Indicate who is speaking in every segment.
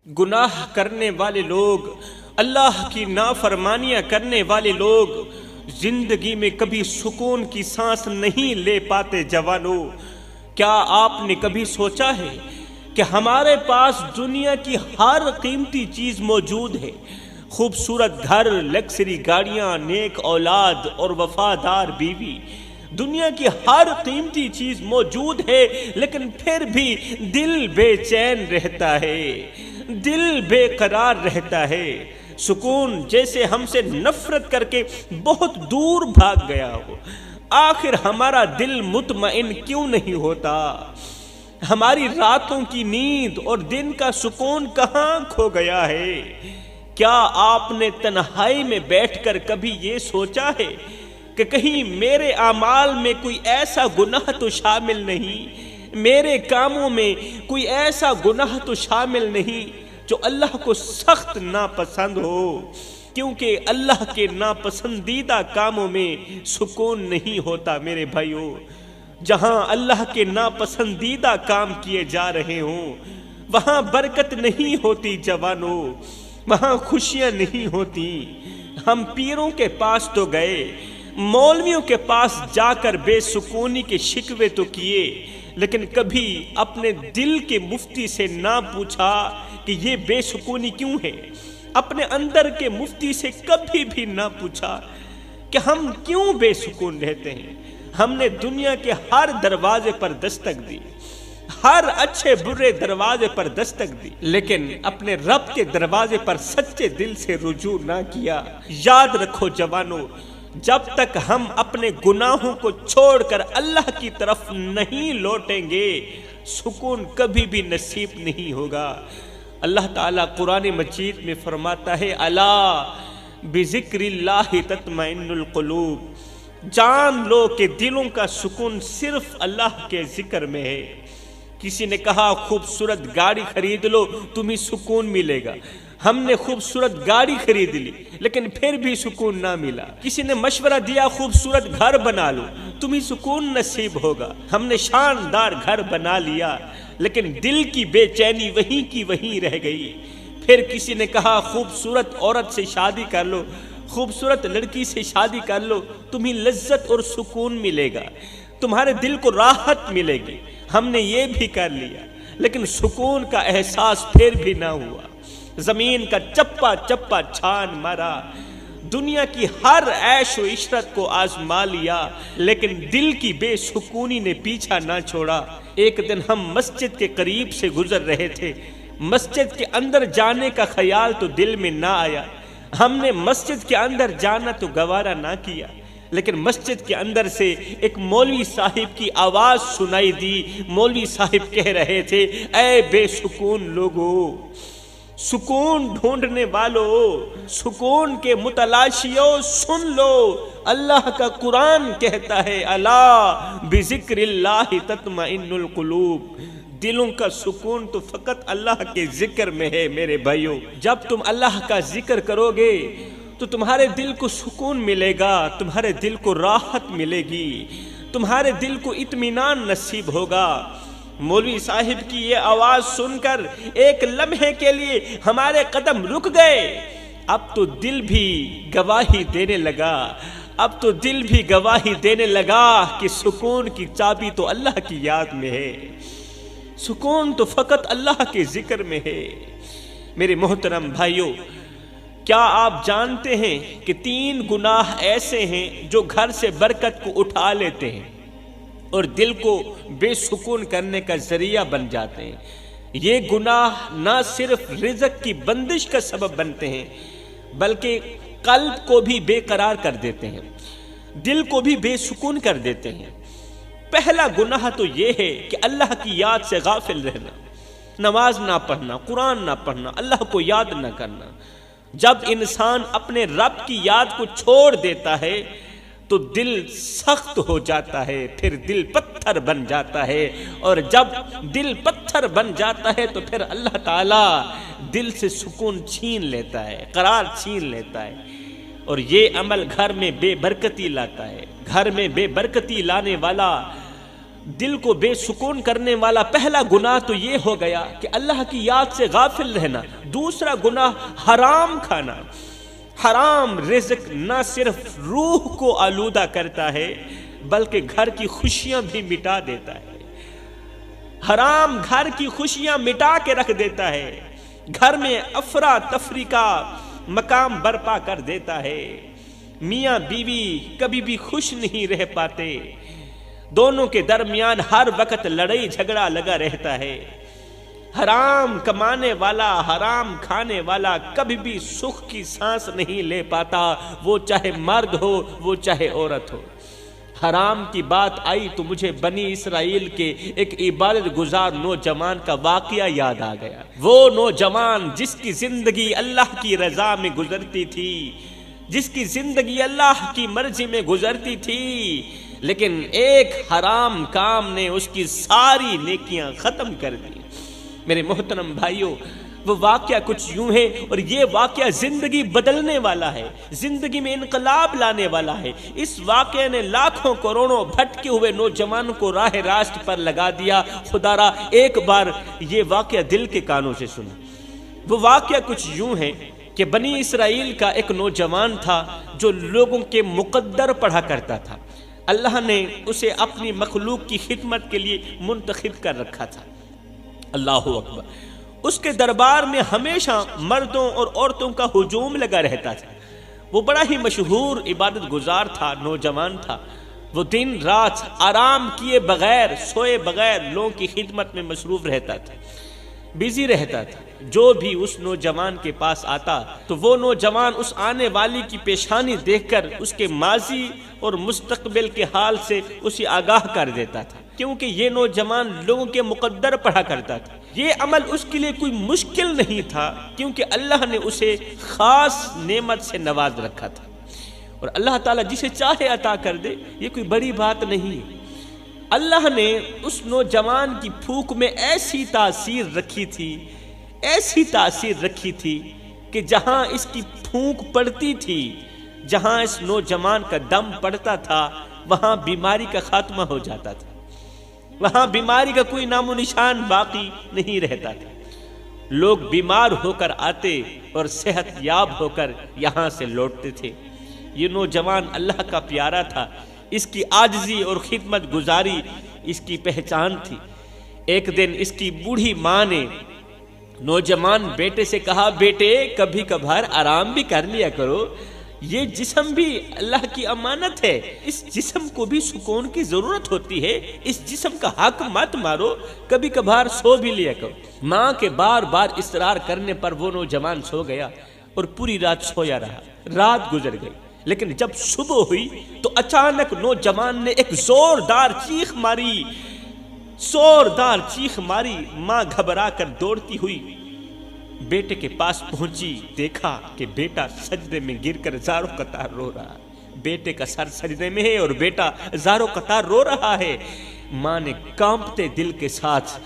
Speaker 1: گناہ کرنے والے لوگ، اللہ کی نافرمانیاں کرنے والے لوگ زندگی میں کبھی سکون کی سانس نہیں لے پاتے۔ جوانوں، کیا آپ نے کبھی سوچا ہے کہ ہمارے پاس دنیا کی ہر قیمتی چیز موجود ہے؟ خوبصورت گھر، لگژری گاڑیاں، نیک اولاد اور وفادار بیوی، دنیا کی ہر قیمتی چیز موجود ہے، لیکن پھر بھی دل بے چین رہتا ہے، دل بے قرار رہتا ہے۔ سکون جیسے ہم سے نفرت کر کے بہت دور بھاگ گیا ہو۔ آخر ہمارا دل مطمئن کیوں نہیں ہوتا؟ ہماری راتوں کی نیند اور دن کا سکون کہاں کھو گیا ہے؟ کیا آپ نے تنہائی میں بیٹھ کر کبھی یہ سوچا ہے کہ کہیں میرے اعمال میں کوئی ایسا گناہ تو شامل نہیں، میرے کاموں میں کوئی ایسا گناہ تو شامل نہیں جو اللہ کو سخت ناپسند ہو؟ کیونکہ اللہ کے ناپسندیدہ کاموں میں سکون نہیں ہوتا میرے بھائیوں۔ جہاں اللہ کے ناپسندیدہ کام کیے جا رہے ہوں وہاں برکت نہیں ہوتی جوانوں، وہاں خوشیاں نہیں ہوتی۔ ہم پیروں کے پاس تو گئے، مولویوں کے پاس جا کر بے سکونی کے شکوے تو کیے، لیکن کبھی اپنے دل کے مفتی سے نہ پوچھا کہ یہ بے سکونی کیوں ہے؟ اپنے اندر کے مفتی سے کبھی بھی نہ پوچھا کہ ہم کیوں بے سکون رہتے ہیں؟ ہم نے دنیا کے ہر دروازے پر دستک دی، ہر اچھے برے دروازے پر دستک دی، لیکن اپنے رب کے دروازے پر سچے دل سے رجوع نہ کیا۔ یاد رکھو جوانوں، جب تک ہم اپنے گناہوں کو چھوڑ کر اللہ کی طرف نہیں لوٹیں گے سکون کبھی بھی نصیب نہیں ہوگا۔ اللہ تعالیٰ قرآن مجید میں فرماتا ہے، الا بذکر اللہ تطمئن القلوب، جان لو کہ دلوں کا سکون صرف اللہ کے ذکر میں ہے۔ کسی نے کہا خوبصورت گاڑی خرید لو تمہیں سکون ملے گا۔ ہم نے خوبصورت گاڑی خرید لی لیکن پھر بھی سکون نہ ملا۔ کسی نے مشورہ دیا خوبصورت گھر بنا لو تمہیں سکون نصیب ہوگا۔ ہم نے شاندار گھر بنا لیا لیکن دل کی بے چینی وہیں کی وہیں رہ گئی۔ پھر کسی نے کہا خوبصورت عورت سے شادی کر لو، خوبصورت لڑکی سے شادی کر لو تمہیں لذت اور سکون ملے گا، تمہارے دل کو راحت ملے گی۔ ہم نے یہ بھی کر لیا لیکن سکون کا احساس پھر بھی نہ ہوا۔ زمین کا چپا چپا چھان مارا، دنیا کی ہر عیش و عشرت کو آزما لیا لیکن دل کی بے سکونی نے پیچھا نہ چھوڑا۔ ایک دن ہم مسجد کے قریب سے گزر رہے تھے، مسجد کے اندر جانے کا خیال تو دل میں نہ آیا۔ ہم نے مسجد کے اندر جانا تو گوارا نہ کیا، لیکن مسجد کے اندر سے ایک مولوی صاحب کی آواز سنائی دی۔ مولوی صاحب کہہ رہے تھے، اے بے سکون لوگو، سکون ڈھونڈنے والو، سکون کے متلاشیو، سن لو، اللہ کا قرآن کہتا ہے، الا بذکر اللہ تطمئن القلوب، دلوں کا سکون تو فقط اللہ کے ذکر میں ہے میرے بھائیوں۔ جب تم اللہ کا ذکر کرو گے تو تمہارے دل کو سکون ملے گا، تمہارے دل کو راحت ملے گی، تمہارے دل کو اطمینان نصیب ہوگا۔ مولوی صاحب کی یہ آواز سن کر ایک لمحے کے لیے ہمارے قدم رک گئے۔ اب تو دل بھی گواہی دینے لگا، اب تو دل بھی گواہی دینے لگا کہ سکون کی چابی تو اللہ کی یاد میں ہے، سکون تو فقط اللہ کے ذکر میں ہے۔ میرے محترم بھائیوں، کیا آپ جانتے ہیں کہ 3 گناہ ایسے ہیں جو گھر سے برکت کو اٹھا لیتے ہیں اور دل کو بے سکون کرنے کا ذریعہ بن جاتے ہیں؟ یہ گناہ نہ صرف رزق کی بندش کا سبب بنتے ہیں بلکہ قلب کو بھی بے قرار کر دیتے ہیں، دل کو بھی بے سکون کر دیتے ہیں۔ پہلا گناہ تو یہ ہے کہ اللہ کی یاد سے غافل رہنا، نماز نہ پڑھنا، قرآن نہ پڑھنا، اللہ کو یاد نہ کرنا۔ جب انسان اپنے رب کی یاد کو چھوڑ دیتا ہے تو دل سخت ہو جاتا ہے، پھر دل پتھر بن جاتا ہے، اور جب دل پتھر بن جاتا ہے تو پھر اللہ تعالیٰ دل سے سکون چھین لیتا ہے، قرار چھین لیتا ہے، اور یہ عمل گھر میں بے برکتی لاتا ہے۔ گھر میں بے برکتی لانے والا دل کو بے سکون کرنے والا پہلا گناہ تو یہ ہو گیا کہ اللہ کی یاد سے غافل رہنا۔ دوسرا گناہ حرام کھانا۔ حرام رزق نہ صرف روح کو آلودہ کرتا ہے بلکہ گھر کی خوشیاں بھی مٹا دیتا ہے۔ حرام گھر کی خوشیاں مٹا کے رکھ دیتا ہے، گھر میں افراتفری کا مقام برپا کر دیتا ہے۔ میاں بیوی کبھی بھی خوش نہیں رہ پاتے، دونوں کے درمیان ہر وقت لڑائی جھگڑا لگا رہتا ہے۔ حرام کمانے والا، حرام کھانے والا کبھی بھی سکھ کی سانس نہیں لے پاتا، وہ چاہے مرد ہو وہ چاہے عورت ہو۔ حرام کی بات آئی تو مجھے بنی اسرائیل کے ایک عبادت گزار نوجوان کا واقعہ یاد آ گیا۔ وہ نوجوان جس کی زندگی اللہ کی رضا میں گزرتی تھی، جس کی زندگی اللہ کی مرضی میں گزرتی تھی، لیکن ایک حرام کام نے اس کی ساری نیکیاں ختم کر دی۔ میرے محترم بھائیوں، وہ واقعہ کچھ یوں ہے، اور یہ واقعہ زندگی بدلنے والا ہے، زندگی میں انقلاب لانے والا ہے۔ اس واقعے نے لاکھوں کروڑوں بھٹکے ہوئے نوجوانوں کو راہ راست پر لگا دیا۔ خدا را ایک بار یہ واقعہ دل کے کانوں سے سنو۔ وہ واقعہ کچھ یوں ہے کہ بنی اسرائیل کا ایک نوجوان تھا جو لوگوں کے مقدر پڑھا کرتا تھا۔ اللہ نے اسے اپنی مخلوق کی خدمت کے لیے منتخب کر رکھا تھا۔ اللہ اکبر۔ اس کے دربار میں ہمیشہ مردوں اور عورتوں کا ہجوم لگا رہتا تھا۔ وہ بڑا ہی مشہور عبادت گزار تھا، نوجوان تھا۔ وہ دن رات آرام کیے بغیر، سوئے بغیر لوگوں کی خدمت میں مصروف رہتا تھا، بزی رہتا تھا۔ جو بھی اس نوجوان کے پاس آتا تو وہ نوجوان اس آنے والی کی پیشانی دیکھ کر اس کے ماضی اور مستقبل کے حال سے اسے آگاہ کر دیتا تھا، کیونکہ یہ نوجوان لوگوں کے مقدر پڑھا کرتا تھا۔ یہ عمل اس کے لیے کوئی مشکل نہیں تھا، کیونکہ اللہ نے اسے خاص نعمت سے نواز رکھا تھا، اور اللہ تعالیٰ جسے چاہے عطا کر دے، یہ کوئی بڑی بات نہیں ہے۔ اللہ نے اس نوجوان کی پھونک میں ایسی تاثیر رکھی تھی، ایسی تاثیر رکھی تھی کہ جہاں اس کی پھونک پڑتی تھی، جہاں اس نوجوان کا دم پڑتا تھا، وہاں بیماری کا خاتمہ ہو جاتا تھا، وہاں بیماری کا کوئی نام و نشان باقی نہیں رہتا تھا۔ لوگ بیمار ہو کر آتے اور صحت یاب ہو کر یہاں سے لوٹتے تھے۔ یہ نوجوان اللہ کا پیارا تھا، اس کی عاجزی اور خدمت گزاری اس کی پہچان تھی۔ ایک دن اس کی بوڑھی ماں نے نوجوان بیٹے سے کہا، بیٹے کبھی کبھار آرام بھی کر لیا کرو، یہ جسم بھی اللہ کی امانت ہے، اس جسم کو بھی سکون کی ضرورت ہوتی ہے، اس جسم کا حق مت مارو، کبھی کبھار سو بھی لیا کرو۔ ماں کے بار بار اصرار کرنے پر وہ نوجوان سو گیا اور پوری رات سویا رہا۔ رات گزر گئی، لیکن جب صبح ہوئی تو اچانک نوجوان نے ایک زوردار چیخ ماری، زوردار چیخ ماری۔ ماں گھبرا کر دوڑتی ہوئی بیٹے کے پاس پہنچی، دیکھا کہ بیٹا سجدے میں گر کر زاروں قطار رو رہا ہے۔ بیٹے کا سر سجدے میں ہے اور بیٹا زاروں قطار رو رہا ہے۔ ماں نے کانپتے دل کے ساتھ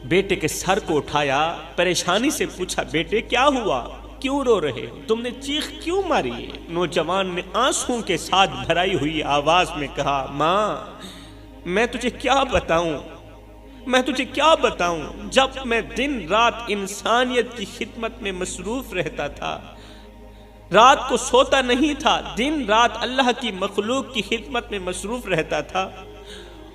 Speaker 1: بیٹے کے سر کو اٹھایا، پریشانی سے پوچھا، بیٹے کیا ہوا، کیوں رو رہے ہو، تم نے چیخ کیوں ماری ہے؟ نوجوان نے آنسوں کے ساتھ بھرائی ہوئی آواز میں کہا، ماں میں تجھے کیا بتاؤں، میں تجھے کیا بتاؤں، جب میں دن رات انسانیت کی خدمت میں مصروف رہتا تھا، رات کو سوتا نہیں تھا، دن رات اللہ کی مخلوق کی خدمت میں مصروف رہتا تھا،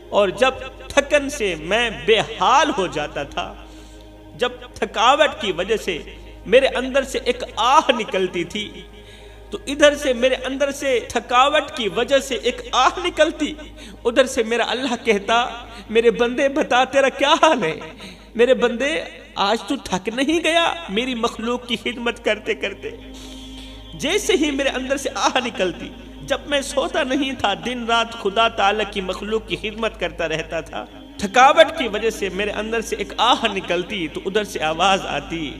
Speaker 1: اور جب تھکن سے میں بے حال ہو جاتا تھا، جب تھکاوٹ کی وجہ سے میرے اندر سے ایک آہ نکلتی تھی، تو ادھر سے میرے اندر سے تھکاوٹ کی وجہ سے ایک آہ نکلتی، ادھر سے میرا اللہ کہتا، میرے بندے بتا تیرا کیا حال ہے، میرے بندے آج تو تھک نہیں گیا میری مخلوق کی خدمت کرتے کرتے؟ جیسے ہی میرے اندر سے آہ نکلتی، جب میں سوتا نہیں تھا، دن رات خدا تعالی کی مخلوق کی خدمت کرتا رہتا تھا، تھکاوٹ کی وجہ سے میرے اندر سے ایک آہ نکلتی، تو ادھر سے آواز آتی،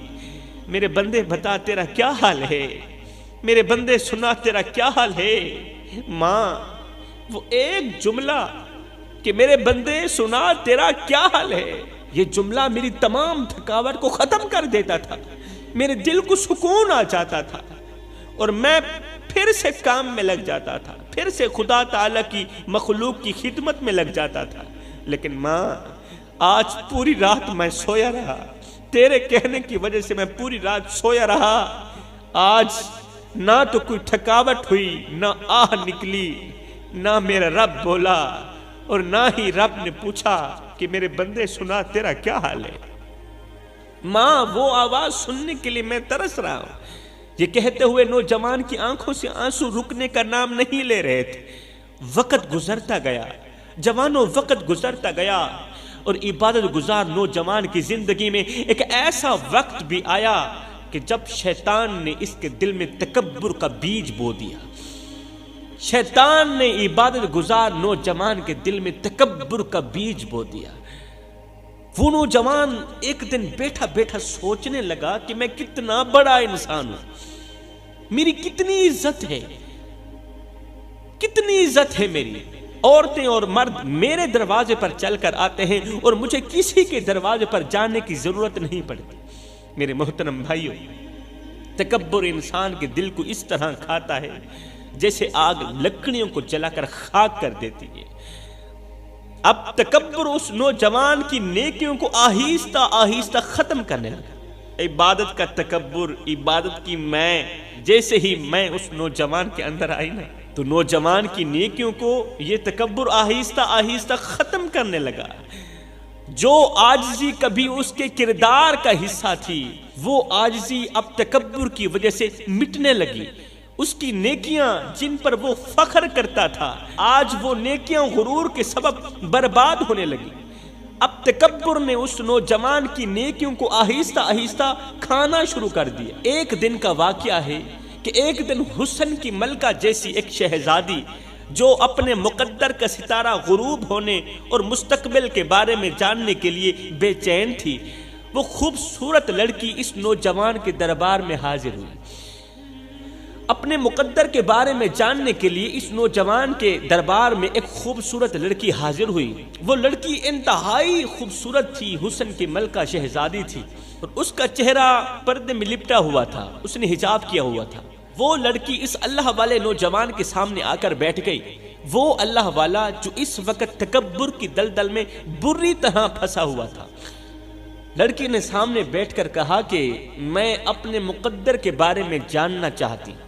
Speaker 1: میرے بندے بتا تیرا کیا حال ہے، میرے بندے سنا تیرا کیا حال ہے؟ ماں وہ ایک جملہ کہ میرے بندے سنا تیرا کیا حال ہے، یہ جملہ میری تمام تھکاوٹ کو ختم کر دیتا تھا، میرے دل کو سکون آ جاتا تھا، اور میں پھر سے کام میں لگ جاتا تھا، پھر سے خدا تعالی کی مخلوق کی خدمت میں لگ جاتا تھا۔ لیکن ماں آج پوری رات میں سویا رہا، تیرے کہنے کی وجہ سے میں پوری رات سویا رہا۔ آج نہ تو کوئی تھکاوٹ ہوئی، نہ آہ نکلی، نہ میرا رب بولا، اور نہ ہی رب نے پوچھا کہ میرے بندے سنا تیرا کیا حال ہے۔ ماں وہ آواز سننے کے لیے میں ترس رہا ہوں۔ یہ کہتے ہوئے نوجوان کی آنکھوں سے آنسو رکنے کا نام نہیں لے رہے تھے۔ وقت گزرتا گیا، جوانوں وقت گزرتا گیا، اور عبادت گزار نوجوان کی زندگی میں ایک ایسا وقت بھی آیا کہ جب شیطان نے اس کے دل میں تکبر کا بیج بو دیا۔ شیطان نے عبادت گزار نوجوان کے دل میں تکبر کا بیج بو دیا۔ وہ نوجوان ایک دن بیٹھا بیٹھا سوچنے لگا کہ میں کتنا بڑا انسان ہوں، میری کتنی عزت ہے، کتنی عزت ہے میری۔ عورتیں اور مرد میرے دروازے پر چل کر آتے ہیں اور مجھے کسی کے دروازے پر جانے کی ضرورت نہیں پڑتی۔ میرے محترم بھائیوں، تکبر انسان کے دل کو اس طرح کھاتا ہے جیسے آگ لکڑیوں کو جلا کر خاک کر دیتی ہے۔ اب تکبر اس نوجوان کی نیکیوں کو آہستہ آہستہ ختم کرنے لگا۔ عبادت کا تکبر، عبادت کی میں، جیسے ہی میں اس نوجوان کے اندر آئی نا، تو نوجوان کی نیکیوں کو یہ تکبر آہستہ آہستہ ختم کرنے لگا۔ جو عاجزی کبھی اس کے کردار کا حصہ تھی، وہ عاجزی اب تکبر کی وجہ سے مٹنے لگی۔ اس کی نیکیاں جن پر وہ فخر کرتا تھا، آج وہ نیکیاں غرور کے سبب برباد ہونے لگی۔ اب تکبر نے اس نوجوان کی نیکیوں کو آہستہ آہستہ کھانا شروع کر دیا۔ ایک دن کا واقعہ ہے کہ ایک دن حسن کی ملکہ جیسی ایک شہزادی، جو اپنے مقدر کا ستارہ غروب ہونے اور مستقبل کے بارے میں جاننے کے لیے بے چین تھی، وہ خوبصورت لڑکی اس نوجوان کے دربار میں حاضر ہوئی۔ اپنے مقدر کے بارے میں جاننے کے لیے اس نوجوان کے دربار میں ایک خوبصورت لڑکی حاضر ہوئی۔ وہ لڑکی انتہائی خوبصورت تھی، حسن کی ملکہ شہزادی تھی، اور اس کا چہرہ پردے میں لپٹا ہوا تھا، اس نے حجاب کیا ہوا تھا۔ وہ لڑکی اس اللہ والے نوجوان کے سامنے آ کر بیٹھ گئی۔ وہ اللہ والا جو اس وقت تکبر کی دلدل میں بری طرح پھنسا ہوا تھا۔ لڑکی نے سامنے بیٹھ کر کہا کہ میں اپنے مقدر کے بارے میں جاننا چاہتی ہوں۔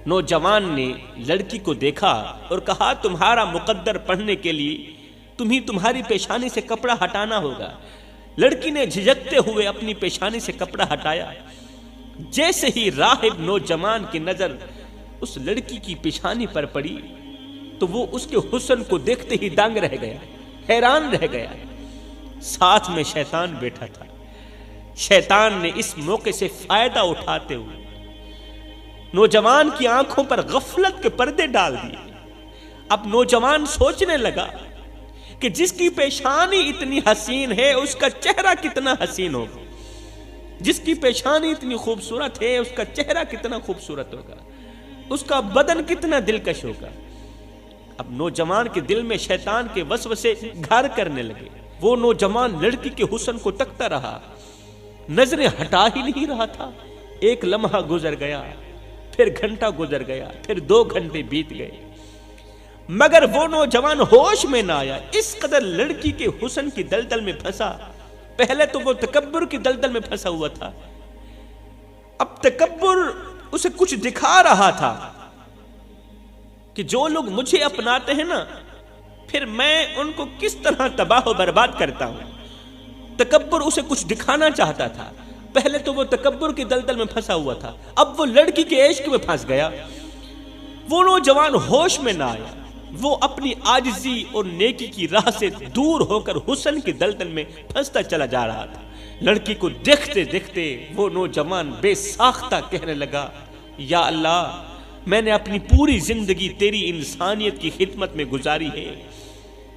Speaker 1: نوجوان نے لڑکی کو دیکھا اور کہا تمہارا مقدر پڑھنے کے لیے تمہاری پیشانی سے کپڑا ہٹانا ہوگا۔ لڑکی نے جھجکتے ہوئے اپنی پیشانی سے کپڑا ہٹایا۔ جیسے ہی راہب نوجوان کی نظر اس لڑکی کی پیشانی پر پڑی تو وہ اس کے حسن کو دیکھتے ہی دنگ رہ گیا، حیران رہ گیا۔ ساتھ میں شیطان بیٹھا تھا۔ شیطان نے اس موقع سے فائدہ اٹھاتے ہوئے نوجوان کی آنکھوں پر غفلت کے پردے ڈال دیے۔ اب نوجوان سوچنے لگا کہ جس کی پیشانی اتنی حسین ہے اس کا چہرہ کتنا حسین ہوگا، جس کی پیشانی اتنی خوبصورت ہے اس کا چہرہ کتنا خوبصورت ہوگا، اس کا بدن کتنا دلکش ہوگا۔ اب نوجوان کے دل میں شیطان کے وسوسے گھر کرنے لگے۔ وہ نوجوان لڑکی کے حسن کو تکتا رہا، نظریں ہٹا ہی نہیں رہا تھا۔ ایک لمحہ گزر گیا، پھر گھنٹہ گزر گیا، پھر 2 گھنٹے بیت گئے، مگر وہ نوجوان ہوش میں نہ آیا۔ اس قدر لڑکی کے حسن کی دلدل میں پھنسا۔ پہلے تو وہ تکبر کی دلدل میں پھنسا ہوا تھا، اب تکبر اسے کچھ دکھا رہا تھا کہ جو لوگ مجھے اپناتے ہیں نا، پھر میں ان کو کس طرح تباہ و برباد کرتا ہوں۔ تکبر اسے کچھ دکھانا چاہتا تھا۔ پہلے تو وہ تکبر کی دلدل میں پھنسا ہوا تھا، اب وہ لڑکی کے عشق میں پھنس گیا۔ وہ نوجوان ہوش میں نہ آیا، وہ اپنی عاجزی اور نیکی کی راہ سے دور ہو کر حسن کی دلدل میں پھنستا چلا جا رہا تھا۔ لڑکی کو دیکھتے دیکھتے وہ نوجوان بے ساختہ کہنے لگا، یا اللہ، میں نے اپنی پوری زندگی تیری انسانیت کی خدمت میں گزاری ہے،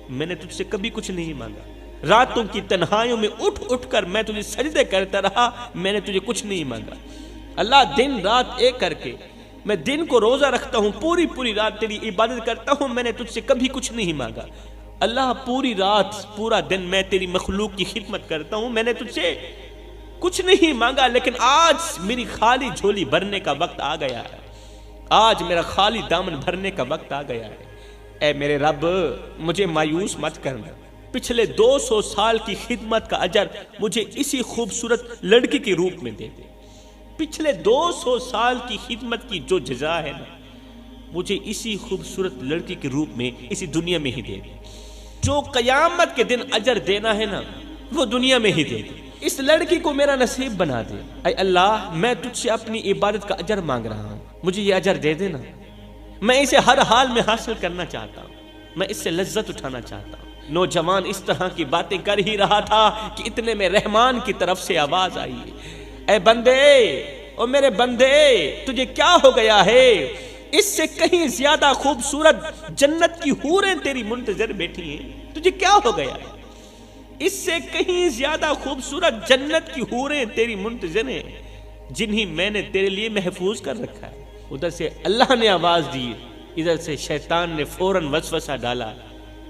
Speaker 1: میں نے تجھ سے کبھی کچھ نہیں مانگا۔ راتوں کی تنہائیوں میں اٹھ اٹھ کر میں تجھے سجدے کرتا رہا، میں نے تجھے کچھ نہیں مانگا۔ اللہ، دن رات ایک کر کے میں دن کو روزہ رکھتا ہوں، پوری رات تیری عبادت کرتا ہوں، میں نے تجھ سے کبھی کچھ نہیں مانگا۔ اللہ، پوری رات پورا دن میں تیری مخلوق کی خدمت کرتا ہوں، میں نے تجھ سے کچھ نہیں مانگا، لیکن آج میری خالی جھولی بھرنے کا وقت آ گیا ہے، آج میرا خالی دامن بھرنے کا وقت آ گیا ہے۔ اے میرے رب، مجھے مایوس مت کرنا، پچھلے 200 سال کی خدمت کا اجر مجھے اسی خوبصورت لڑکی کے روپ میں دے دے۔ پچھلے 200 سال کی خدمت کی جو جزا ہے نا، مجھے اسی خوبصورت لڑکی کے روپ میں اسی دنیا میں ہی دے دے۔ جو قیامت کے دن اجر دینا ہے نا، وہ دنیا میں ہی دے دے۔ اس لڑکی کو میرا نصیب بنا دے۔ اے اللہ، میں تجھ سے اپنی عبادت کا اجر مانگ رہا ہوں، مجھے یہ اجر دے دینا۔ میں اسے ہر حال میں حاصل کرنا چاہتا ہوں، میں اس سے لذت اٹھانا چاہتا ہوں۔ نوجوان اس طرح کی باتیں کر ہی رہا تھا کہ اتنے میں رحمان کی طرف سے آواز آئی، اے بندے، او میرے بندے، تجھے کیا ہو گیا ہے؟ اس سے کہیں زیادہ خوبصورت جنت کی حوریں تیری منتظر بیٹھی ہیں، تجھے کیا ہو گیا ہے؟ اس سے کہیں زیادہ خوبصورت جنت کی حوریں تیری منتظر ہیں، جنہیں میں نے تیرے لیے محفوظ کر رکھا ہے۔ ادھر سے اللہ نے آواز دی، ادھر سے شیطان نے فوراً وسوسہ ڈالا،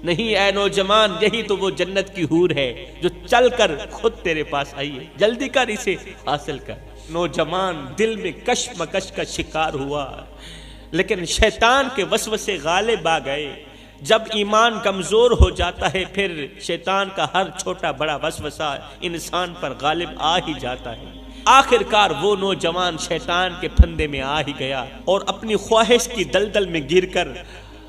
Speaker 1: نہیں اے نوجوان، یہی تو وہ جنت کی حور ہے جو چل کر خود تیرے پاس آئی ہے، جلدی کر اسے حاصل کر۔ نوجوان دل میں کشمکش کا شکار ہوا، لیکن شیطان کے وسوسے غالب آ گئے۔ جب ایمان کمزور ہو جاتا ہے، پھر شیطان کا ہر چھوٹا بڑا وسوسہ انسان پر غالب آ ہی جاتا ہے۔ آخر کار وہ نوجوان شیطان کے پھندے میں آ ہی گیا اور اپنی خواہش کی دلدل میں گر کر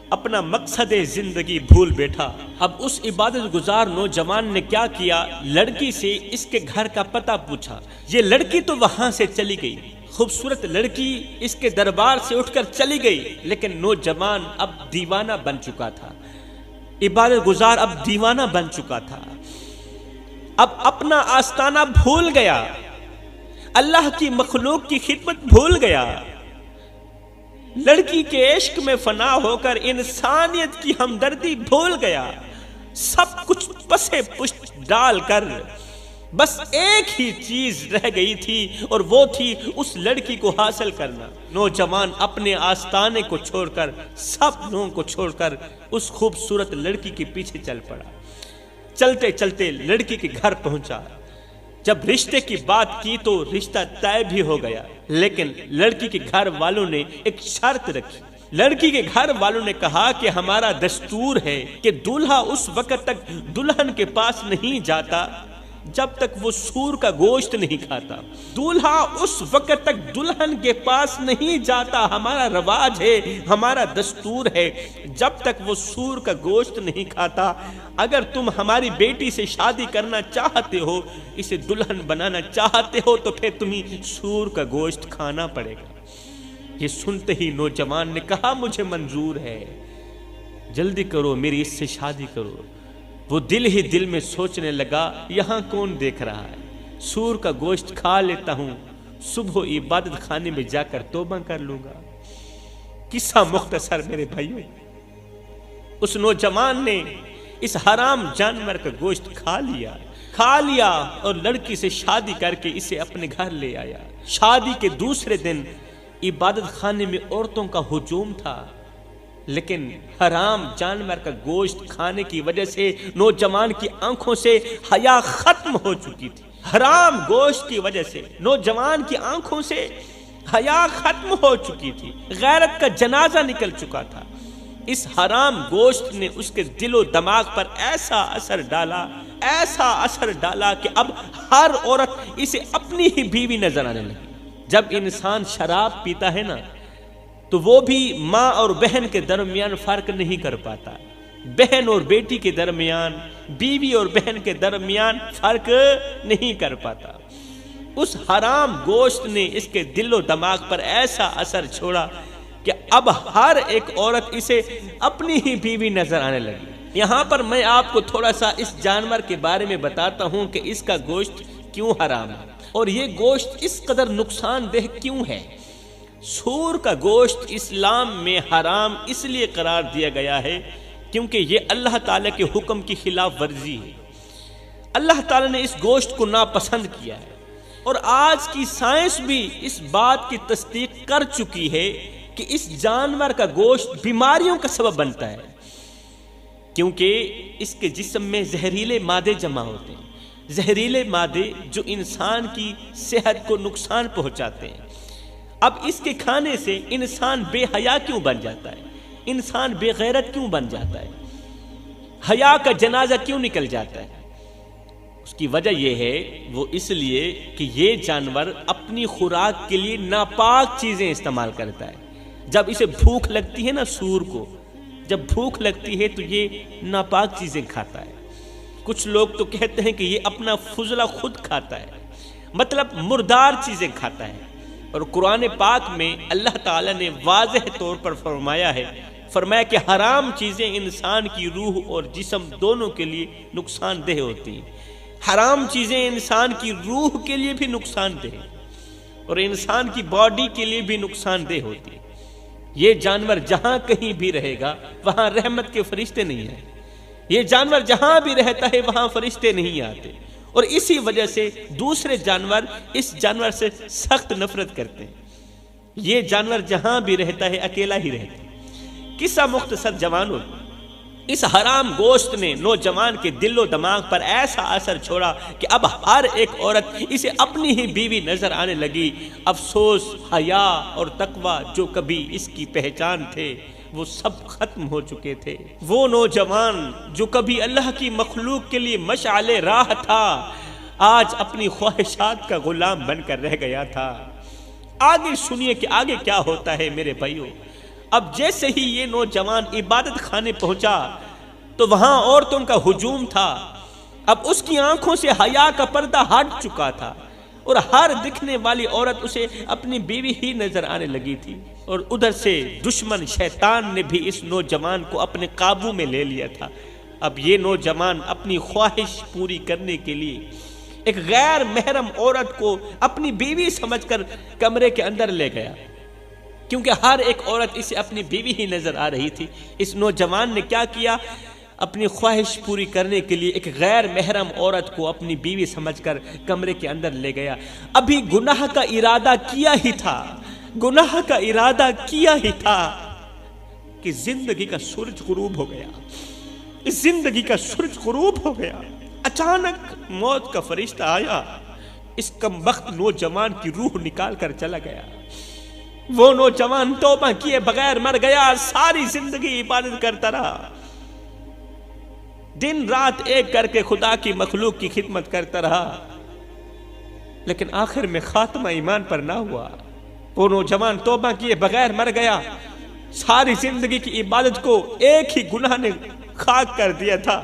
Speaker 1: اپنا مقصد زندگی بھول بیٹھا۔ اب اس عبادت گزار نوجوان نے کیا کیا، لڑکی سے اس کے گھر کا پتہ پوچھا۔ یہ لڑکی تو وہاں سے چلی گئی، خوبصورت لڑکی اس کے دربار سے اٹھ کر چلی گئی، لیکن نوجوان اب دیوانہ بن چکا تھا، عبادت گزار اب دیوانہ بن چکا تھا، اب اپنا آستانہ بھول گیا، اللہ کی مخلوق کی خدمت بھول گیا، لڑکی کے عشق میں فنا ہو کر انسانیت کی ہمدردی بھول گیا، سب کچھ پسے پشت ڈال کر بس ایک ہی چیز رہ گئی تھی، اور وہ تھی اس لڑکی کو حاصل کرنا۔ نوجوان اپنے آستانے کو چھوڑ کر، سب لوگوں کو چھوڑ کر اس خوبصورت لڑکی کے پیچھے چل پڑا۔ چلتے چلتے لڑکی کے گھر پہنچا۔ جب رشتے کی بات کی تو رشتہ طے بھی ہو گیا، لیکن لڑکی کے گھر والوں نے ایک شرط رکھی۔ لڑکی کے گھر والوں نے کہا کہ ہمارا دستور ہے کہ دولہا اس وقت تک دلہن کے پاس نہیں جاتا جب تک وہ سور کا گوشت نہیں کھاتا۔ دولہا اس وقت تک دلہن کے پاس نہیں جاتا، ہمارا رواج ہے، ہمارا دستور ہے، جب تک وہ سور کا گوشت نہیں کھاتا۔ اگر تم ہماری بیٹی سے شادی کرنا چاہتے ہو، اسے دلہن بنانا چاہتے ہو، تو پھر تمہیں سور کا گوشت کھانا پڑے گا۔ یہ سنتے ہی نوجوان نے کہا مجھے منظور ہے، جلدی کرو، میری اس سے شادی کرو۔ وہ دل ہی دل میں سوچنے لگا، یہاں کون دیکھ رہا ہے، سور کا گوشت کھا لیتا ہوں، صبح عبادت خانے میں جا کر توبہ کر لوں گا۔ قصہ مختصر میرے بھائیو، اس نوجوان نے اس حرام جانور کا گوشت کھا لیا اور لڑکی سے شادی کر کے اسے اپنے گھر لے آیا۔ شادی کے دوسرے دن عبادت خانے میں عورتوں کا ہجوم تھا، لیکن حرام جانور کا گوشت کھانے کی وجہ سے نوجوان کی آنکھوں سے حیا ختم ہو چکی تھی۔ حرام گوشت کی وجہ سے نوجوان کی آنکھوں سے حیا ختم ہو چکی تھی، غیرت کا جنازہ نکل چکا تھا۔ اس حرام گوشت نے اس کے دل و دماغ پر ایسا اثر ڈالا کہ اب ہر عورت اسے اپنی ہی بیوی نظر آنے لگی۔ جب انسان شراب پیتا ہے نا، تو وہ بھی ماں اور بہن کے درمیان فرق نہیں کر پاتا، بہن اور بیٹی کے درمیان، بیوی اور بہن کے درمیان فرق نہیں کر پاتا۔ اس حرام گوشت نے اس کے دل و دماغ پر ایسا اثر چھوڑا کہ اب ہر ایک عورت اسے اپنی ہی بیوی نظر آنے لگی۔ یہاں پر میں آپ کو تھوڑا سا اس جانور کے بارے میں بتاتا ہوں کہ اس کا گوشت کیوں حرام ہے اور یہ گوشت اس قدر نقصان دہ کیوں ہے۔ سور کا گوشت اسلام میں حرام اس لیے قرار دیا گیا ہے کیونکہ یہ اللہ تعالیٰ کے حکم کی خلاف ورزی ہے۔ اللہ تعالیٰ نے اس گوشت کو ناپسند کیا ہے، اور آج کی سائنس بھی اس بات کی تصدیق کر چکی ہے کہ اس جانور کا گوشت بیماریوں کا سبب بنتا ہے، کیونکہ اس کے جسم میں زہریلے مادے جمع ہوتے ہیں، زہریلے مادے جو انسان کی صحت کو نقصان پہنچاتے ہیں۔ اب اس کے کھانے سے انسان بے حیا کیوں بن جاتا ہے، انسان بے غیرت کیوں بن جاتا ہے؟ حیا کا جنازہ کیوں نکل جاتا ہے؟ اس کی وجہ یہ ہے، وہ اس لیے کہ یہ جانور اپنی خوراک کے لیے ناپاک چیزیں استعمال کرتا ہے۔ جب اسے بھوک لگتی ہے نا، سور کو جب بھوک لگتی ہے تو یہ ناپاک چیزیں کھاتا ہے۔ کچھ لوگ تو کہتے ہیں کہ یہ اپنا فضلہ خود کھاتا ہے، مطلب مردار چیزیں کھاتا ہے۔ اور قرآن پاک میں اللہ تعالیٰ نے واضح طور پر فرمایا کہ حرام چیزیں انسان کی روح اور جسم دونوں کے لیے نقصان دہ ہوتی ہیں۔ حرام چیزیں انسان کی روح کے لیے بھی نقصان دہ اور انسان کی باڈی کے لیے بھی نقصان دہ ہوتی ہے۔ یہ جانور جہاں کہیں بھی رہے گا وہاں رحمت کے فرشتے نہیں ہیں۔ یہ جانور جہاں بھی رہتا ہے وہاں فرشتے نہیں آتے، اور اسی وجہ سے دوسرے جانور اس جانور سے سخت نفرت کرتے ہیں۔ یہ جانور جہاں بھی رہتا ہے اکیلا ہی رہتا ہے۔ قصہ مختصر جوانوں، اس حرام گوشت نے نوجوان کے دل و دماغ پر ایسا اثر چھوڑا کہ اب ہر ایک عورت اسے اپنی ہی بیوی نظر آنے لگی۔ افسوس، حیا اور تقوی جو کبھی اس کی پہچان تھے وہ سب ختم ہو چکے تھے۔ وہ نوجوان جو کبھی اللہ کی مخلوق کے لیے مشعل راہ تھا، آج اپنی خواہشات کا غلام بن کر رہ گیا تھا۔ آگے سنیے کہ آگے کیا ہوتا ہے میرے بھائیوں۔ اب جیسے ہی یہ نوجوان عبادت خانے پہنچا تو وہاں عورتوں کا ہجوم تھا۔ اب اس کی آنکھوں سے حیا کا پردہ ہٹ چکا تھا، اور ہر دکھنے والی عورت اسے اپنی بیوی ہی نظر آنے لگی تھی۔ اور ادھر سے دشمن شیطان نے بھی اس نوجوان کو اپنے قابو میں لے لیا تھا۔ اب یہ نوجوان اپنی خواہش پوری کرنے کے لیے ایک غیر محرم عورت کو اپنی بیوی سمجھ کر کمرے کے اندر لے گیا، کیونکہ ہر ایک عورت اسے اپنی بیوی ہی نظر آ رہی تھی۔ اس نوجوان نے کیا کیا؟ اپنی خواہش پوری کرنے کے لیے ایک غیر محرم عورت کو اپنی بیوی سمجھ کر کمرے کے اندر لے گیا۔ ابھی گناہ کا ارادہ کیا ہی تھا، گناہ کا ارادہ کیا ہی تھا کہ زندگی کا سورج غروب ہو گیا۔ زندگی کا سورج غروب ہو گیا۔ اچانک موت کا فرشتہ آیا، اس کمبخت نوجوان کی روح نکال کر چلا گیا۔ وہ نوجوان توبہ کیے بغیر مر گیا، ساری زندگی عبادت کرتا رہا، دن رات ایک کر کے خدا کی مخلوق کی خدمت کرتا رہا، لیکن آخر میں خاتمہ ایمان پر نہ ہوا۔ وہ نوجوان توبہ کیے بغیر مر گیا، ساری زندگی کی عبادت کو ایک ہی گناہ نے خاک کر دیا تھا۔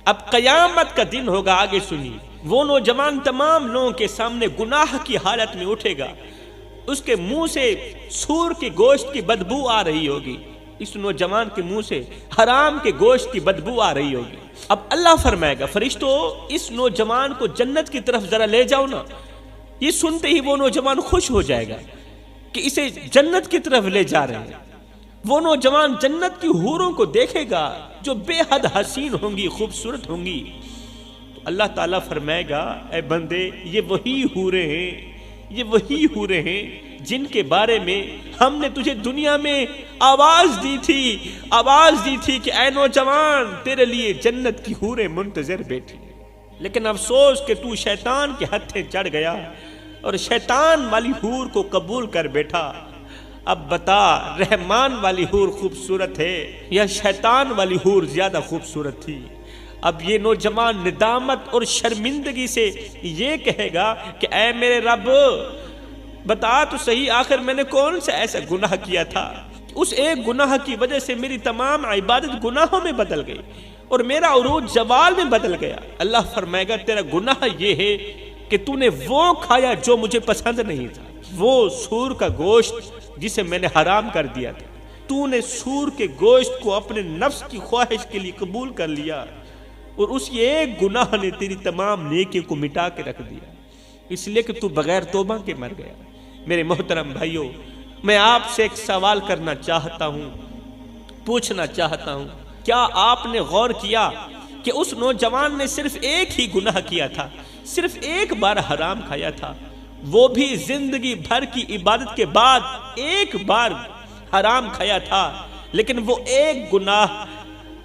Speaker 1: اب قیامت کا دن ہوگا، آگے سنیے۔ وہ نوجوان تمام لوگوں کے سامنے گناہ کی حالت میں اٹھے گا، اس کے منہ سے سور کے گوشت کی بدبو آ رہی ہوگی، اس نوجوان کے منہ سے حرام کے گوشت کی بدبو آ رہی ہوگی۔ اب اللہ فرمائے گا، فرشتوں اس نوجوان کو جنت کی طرف ذرا لے جاؤ نا۔ یہ سنتے ہی وہ نوجوان خوش ہو جائے گا کہ اسے جنت کی طرف لے جا رہے ہیں۔ وہ نوجوان جنت کی حوروں کو دیکھے گا جو بے حد حسین ہوں گی، خوبصورت ہوں گی، تو اللہ تعالیٰ فرمائے گا، اے بندے، یہ وہی حوریں ہیں، یہ وہی حوریں ہیں جن کے بارے میں ہم نے تجھے دنیا میں آواز دی تھی کہ اے نوجوان، تیرے لیے جنت کی حوریں منتظر بیٹھی، لیکن افسوس کہ تو شیطان کے ہتھے چڑھ گیا اور شیطان والی حور کو قبول کر بیٹھا۔ اب بتا، رحمان والی حور خوبصورت ہے یا شیطان والی حور زیادہ خوبصورت تھی؟ اب یہ نوجوان ندامت اور شرمندگی سے یہ کہے گا کہ اے میرے رب، بتا تو صحیح، آخر میں نے کون سا ایسا گناہ کیا تھا؟ اس ایک گناہ کی وجہ سے میری تمام عبادت گناہوں میں بدل گئی اور میرا عروج زوال میں بدل گیا۔ اللہ فرمائے گا، تیرا گناہ یہ ہے کہ تو نے وہ کھایا جو مجھے پسند نہیں تھا، وہ سور کا گوشت جسے میں نے حرام کر دیا تھا۔ تو نے سور کے گوشت کو اپنے نفس کی خواہش کے لیے قبول کر لیا، اور اس ایک گناہ نے تیری تمام نیکی کو مٹا کے رکھ دیا، اس لیے کہ تو بغیر توبہ کے مر گیا۔ میرے محترم بھائیوں، میں آپ سے ایک سوال کرنا چاہتا ہوں، پوچھنا چاہتا ہوں، کیا آپ نے غور کیا کہ اس نوجوان نے صرف ایک ہی گناہ کیا تھا، صرف ایک بار حرام کھایا تھا، وہ بھی زندگی بھر کی عبادت کے بعد ایک بار حرام کھایا تھا، لیکن وہ ایک گناہ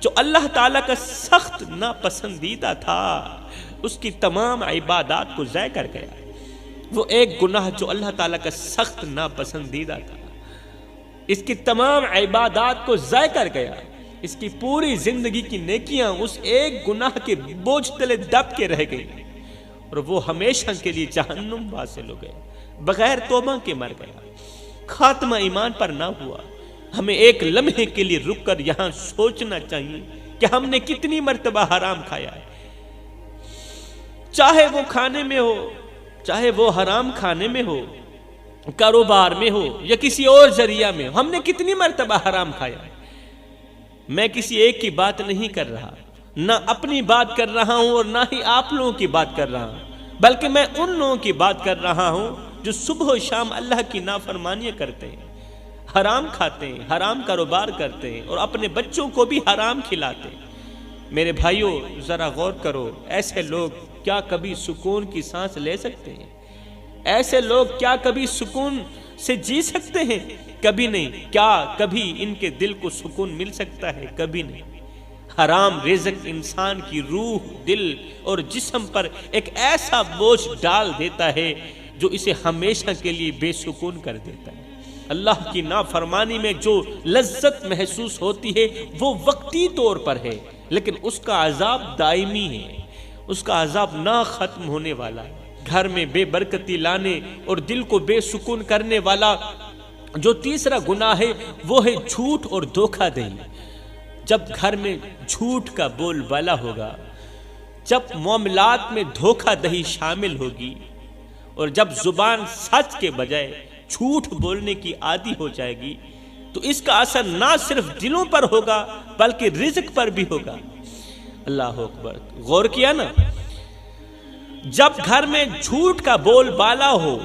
Speaker 1: جو اللہ تعالیٰ کا سخت ناپسندیدہ تھا، اس کی تمام عبادات کو ضائع کر گیا۔ وہ ایک گناہ جو اللہ تعالیٰ کا سخت ناپسندیدہ تھا، اس کی تمام عبادات کو ضائع کر گیا۔ اس کی پوری زندگی کی نیکیاں اس ایک گناہ کے بوجھ تلے دب کے رہ گئی اور وہ ہمیشہ کے لیے جہنم واصل ہو گئے، بغیر توبہ کے مر گیا، خاتمہ ایمان پر نہ ہوا۔ ہمیں ایک لمحے کے لیے رک کر یہاں سوچنا چاہیے کہ ہم نے کتنی مرتبہ حرام کھایا ہے، چاہے وہ کھانے میں ہو، چاہے وہ حرام کھانے میں ہو، کاروبار میں ہو یا کسی اور ذریعہ میں ہو، ہم نے کتنی مرتبہ حرام کھایا ہے۔ میں کسی ایک کی بات نہیں کر رہا، نہ اپنی بات کر رہا ہوں اور نہ ہی آپ لوگوں کی بات کر رہا ہوں، بلکہ میں ان لوگوں کی بات کر رہا ہوں جو صبح و شام اللہ کی نافرمانیاں کرتے ہیں، حرام کھاتے ہیں، حرام کاروبار کرتے ہیں اور اپنے بچوں کو بھی حرام کھلاتے ہیں۔ میرے بھائیوں ذرا غور کرو، ایسے لوگ کیا کبھی سکون کی سانس لے سکتے ہیں؟ ایسے لوگ کیا کبھی سکون سے جی سکتے ہیں؟ کبھی نہیں۔ کیا کبھی ان کے دل کو سکون مل سکتا ہے؟ کبھی نہیں۔ حرام رزق انسان کی روح، دل اور جسم پر ایک ایسا بوجھ ڈال دیتا ہے جو اسے ہمیشہ کے لیے بے سکون کر دیتا ہے۔ اللہ کی نافرمانی میں جو لذت محسوس ہوتی ہے وہ وقتی طور پر ہے، لیکن اس کا عذاب دائمی ہے، اس کا عذاب نہ ختم ہونے والا ہے۔ گھر میں بے برکتی لانے اور دل کو بے سکون کرنے والا جو تیسرا گناہ ہے وہ ہے جھوٹ اور دھوکہ دہی۔ جب گھر میں جھوٹ کا بول بالا ہوگا، جب معاملات میں دھوکہ دہی شامل ہوگی اور جب زبان سچ کے بجائے جھوٹ بولنے کی عادی ہو جائے گی تو اس کا اثر نہ صرف دلوں پر ہوگا بلکہ رزق پر بھی ہوگا۔ اللہ اکبر، غور کیا نا؟ جب گھر میں جھوٹ کا بول بالا ہو،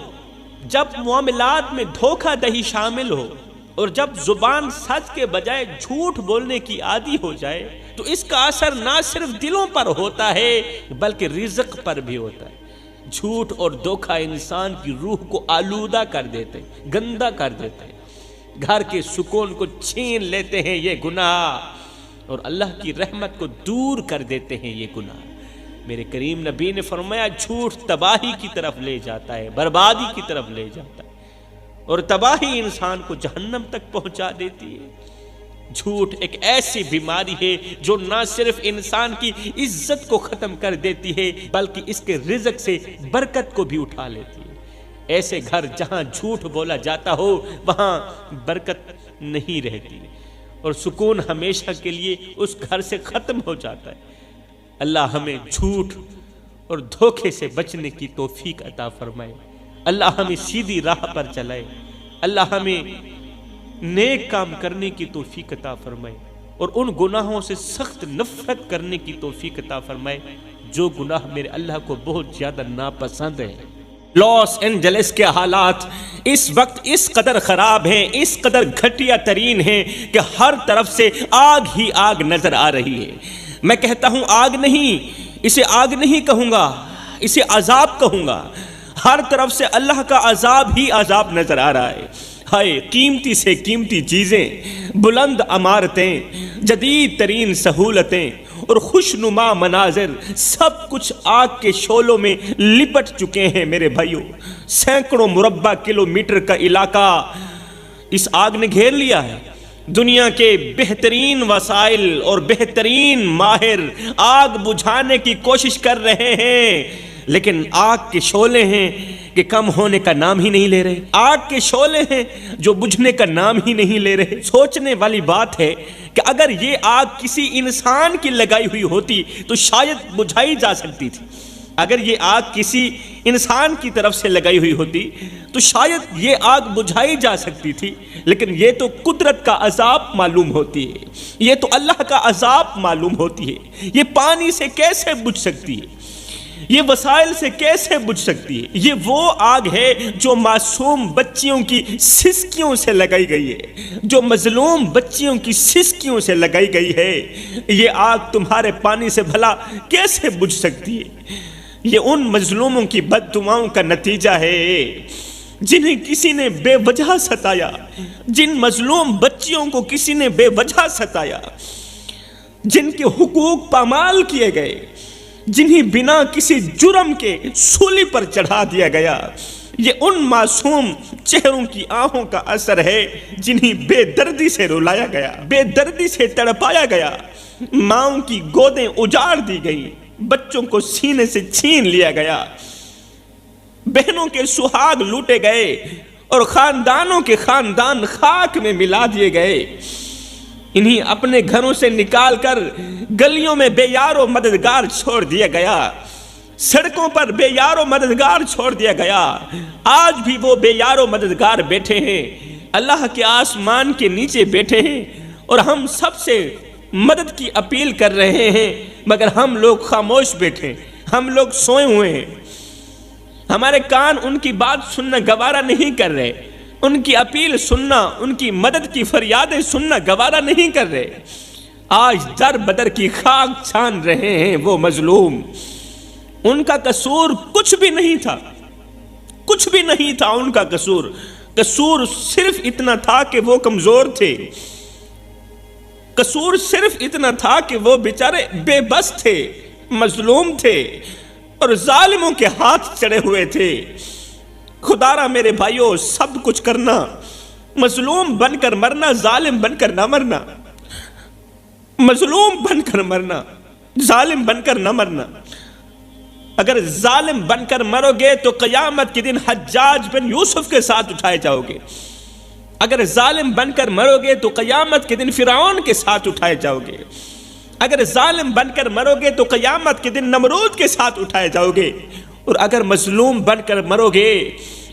Speaker 1: جب معاملات میں دھوکہ دہی شامل ہو اور جب زبان سچ کے بجائے جھوٹ بولنے کی عادی ہو جائے تو اس کا اثر نہ صرف دلوں پر ہوتا ہے بلکہ رزق پر بھی ہوتا ہے۔ جھوٹ اور دھوکہ انسان کی روح کو آلودہ کر دیتے، گندا کر دیتے، گھر کے سکون کو چھین لیتے ہیں یہ گناہ، اور اللہ کی رحمت کو دور کر دیتے ہیں یہ گناہ۔ میرے کریم نبی نے فرمایا جھوٹ تباہی کی طرف لے جاتا ہے، بربادی کی طرف لے جاتا ہے، اور تباہی انسان کو جہنم تک پہنچا دیتی ہے۔ جھوٹ ایک ایسی بیماری ہے جو نہ صرف انسان کی عزت کو ختم کر دیتی ہے بلکہ اس کے رزق سے برکت کو بھی اٹھا لیتی ہے۔ ایسے گھر جہاں جھوٹ بولا جاتا ہو وہاں برکت نہیں رہتی اور سکون ہمیشہ کے لیے اس گھر سے ختم ہو جاتا ہے۔ اللہ ہمیں جھوٹ اور دھوکے سے بچنے کی توفیق عطا فرمائے، اللہ ہمیں سیدھی راہ پر چلائے، اللہ ہمیں نیک کام کرنے کی توفیق عطا فرمائے اور ان گناہوں سے سخت نفرت کرنے کی توفیق عطا فرمائے جو گناہ میرے اللہ کو بہت زیادہ ناپسند ہے۔ لاس اینجلس کے حالات اس وقت اس قدر خراب ہیں، اس قدر گھٹیا ترین ہیں کہ ہر طرف سے آگ ہی آگ نظر آ رہی ہے۔ میں کہتا ہوں آگ نہیں، اسے آگ نہیں کہوں گا، اسے عذاب کہوں گا۔ ہر طرف سے اللہ کا عذاب ہی عذاب نظر آ رہا ہے۔ ہائے، قیمتی سے قیمتی چیزیں، بلند عمارتیں، جدید ترین سہولتیں اور خوشنما مناظر سب کچھ آگ کے شعلوں میں لپٹ چکے ہیں میرے بھائیوں۔ سینکڑوں مربع کلومیٹر کا علاقہ اس آگ نے گھیر لیا ہے۔ دنیا کے بہترین وسائل اور بہترین ماہر آگ بجھانے کی کوشش کر رہے ہیں، لیکن آگ کے شعلے ہیں کہ کم ہونے کا نام ہی نہیں لے رہے، آگ کے شعلے ہیں جو بجھنے کا نام ہی نہیں لے رہے۔ سوچنے والی بات ہے کہ اگر یہ آگ کسی انسان کی لگائی ہوئی ہوتی تو شاید بجھائی جا سکتی تھی، اگر یہ آگ کسی انسان کی طرف سے لگائی ہوئی ہوتی تو شاید یہ آگ بجھائی جا سکتی تھی، لیکن یہ تو قدرت کا عذاب معلوم ہوتی ہے، یہ تو اللہ کا عذاب معلوم ہوتی ہے۔ یہ پانی سے کیسے بجھ سکتی ہے؟ یہ وسائل سے کیسے بجھ سکتی ہے؟ یہ وہ آگ ہے جو معصوم بچیوں کی سسکیوں سے لگائی گئی ہے، جو مظلوم بچیوں کی سسکیوں سے لگائی گئی ہے۔ یہ آگ تمہارے پانی سے بھلا کیسے بجھ سکتی ہے؟ یہ ان مظلوموں کی بد دعاؤں کا نتیجہ ہے جنہیں کسی نے بے وجہ ستایا، جن مظلوم بچیوں کو کسی نے بے وجہ ستایا، جن کے حقوق پامال کیے گئے، جنہیں بنا کسی جرم کے سولی پر چڑھا دیا گیا، یہ ان معصوم چہروں کی آہوں کا اثر ہے جنہیں بے دردی سے رلایا گیا، بے دردی سے تڑپایا گیا، ماؤں کی گودیں اجاڑ دی گئی، بچوں کو سینے سے چھین لیا گیا، بہنوں کے سہاگ لوٹے گئے اور خاندانوں کے خاندان خاک میں ملا دیے گئے۔ انہیں اپنے گھروں سے نکال کر گلیوں میں بے یار و مددگار چھوڑ دیا گیا، سڑکوں پر بے یار و مددگار چھوڑ دیا گیا۔ آج بھی وہ بے یار و مددگار بیٹھے ہیں، اللہ کے آسمان کے نیچے بیٹھے ہیں اور ہم سب سے مدد کی اپیل کر رہے ہیں، مگر ہم لوگ خاموش بیٹھے، ہم لوگ سوئے ہوئے ہیں، ہمارے کان ان کی بات سننا گوارا نہیں کر رہے، ان کی اپیل سننا، ان کی مدد کی فریادیں سننا گوارا نہیں کر رہے۔ آج در بدر کی خاک چھان رہے ہیں وہ مظلوم، ان کا قصور کچھ بھی نہیں تھا، کچھ بھی نہیں تھا ان کا قصور، قصور صرف اتنا تھا کہ وہ کمزور تھے، قصور صرف اتنا تھا کہ وہ بیچارے بے بس تھے، مظلوم تھے اور ظالموں کے ہاتھ چڑھے ہوئے تھے۔ خدا را میرے بھائیوں، سب کچھ کرنا، مظلوم بن کر مرنا، ظالم بن کر نہ مرنا، مظلوم بن کر مرنا، ظالم بن کر نہ مرنا۔ اگر ظالم بن کر مرو گے تو قیامت کے دن حجاج بن یوسف کے ساتھ اٹھائے جاؤ گے، اگر ظالم بن کر مرو گے تو قیامت کے دن فرعون کے ساتھ اٹھائے جاؤ گے، اگر ظالم بن کر مرو گے تو قیامت کے دن نمرود کے ساتھ اٹھائے جاؤ گے، اور اگر مظلوم بن کر مرو گے،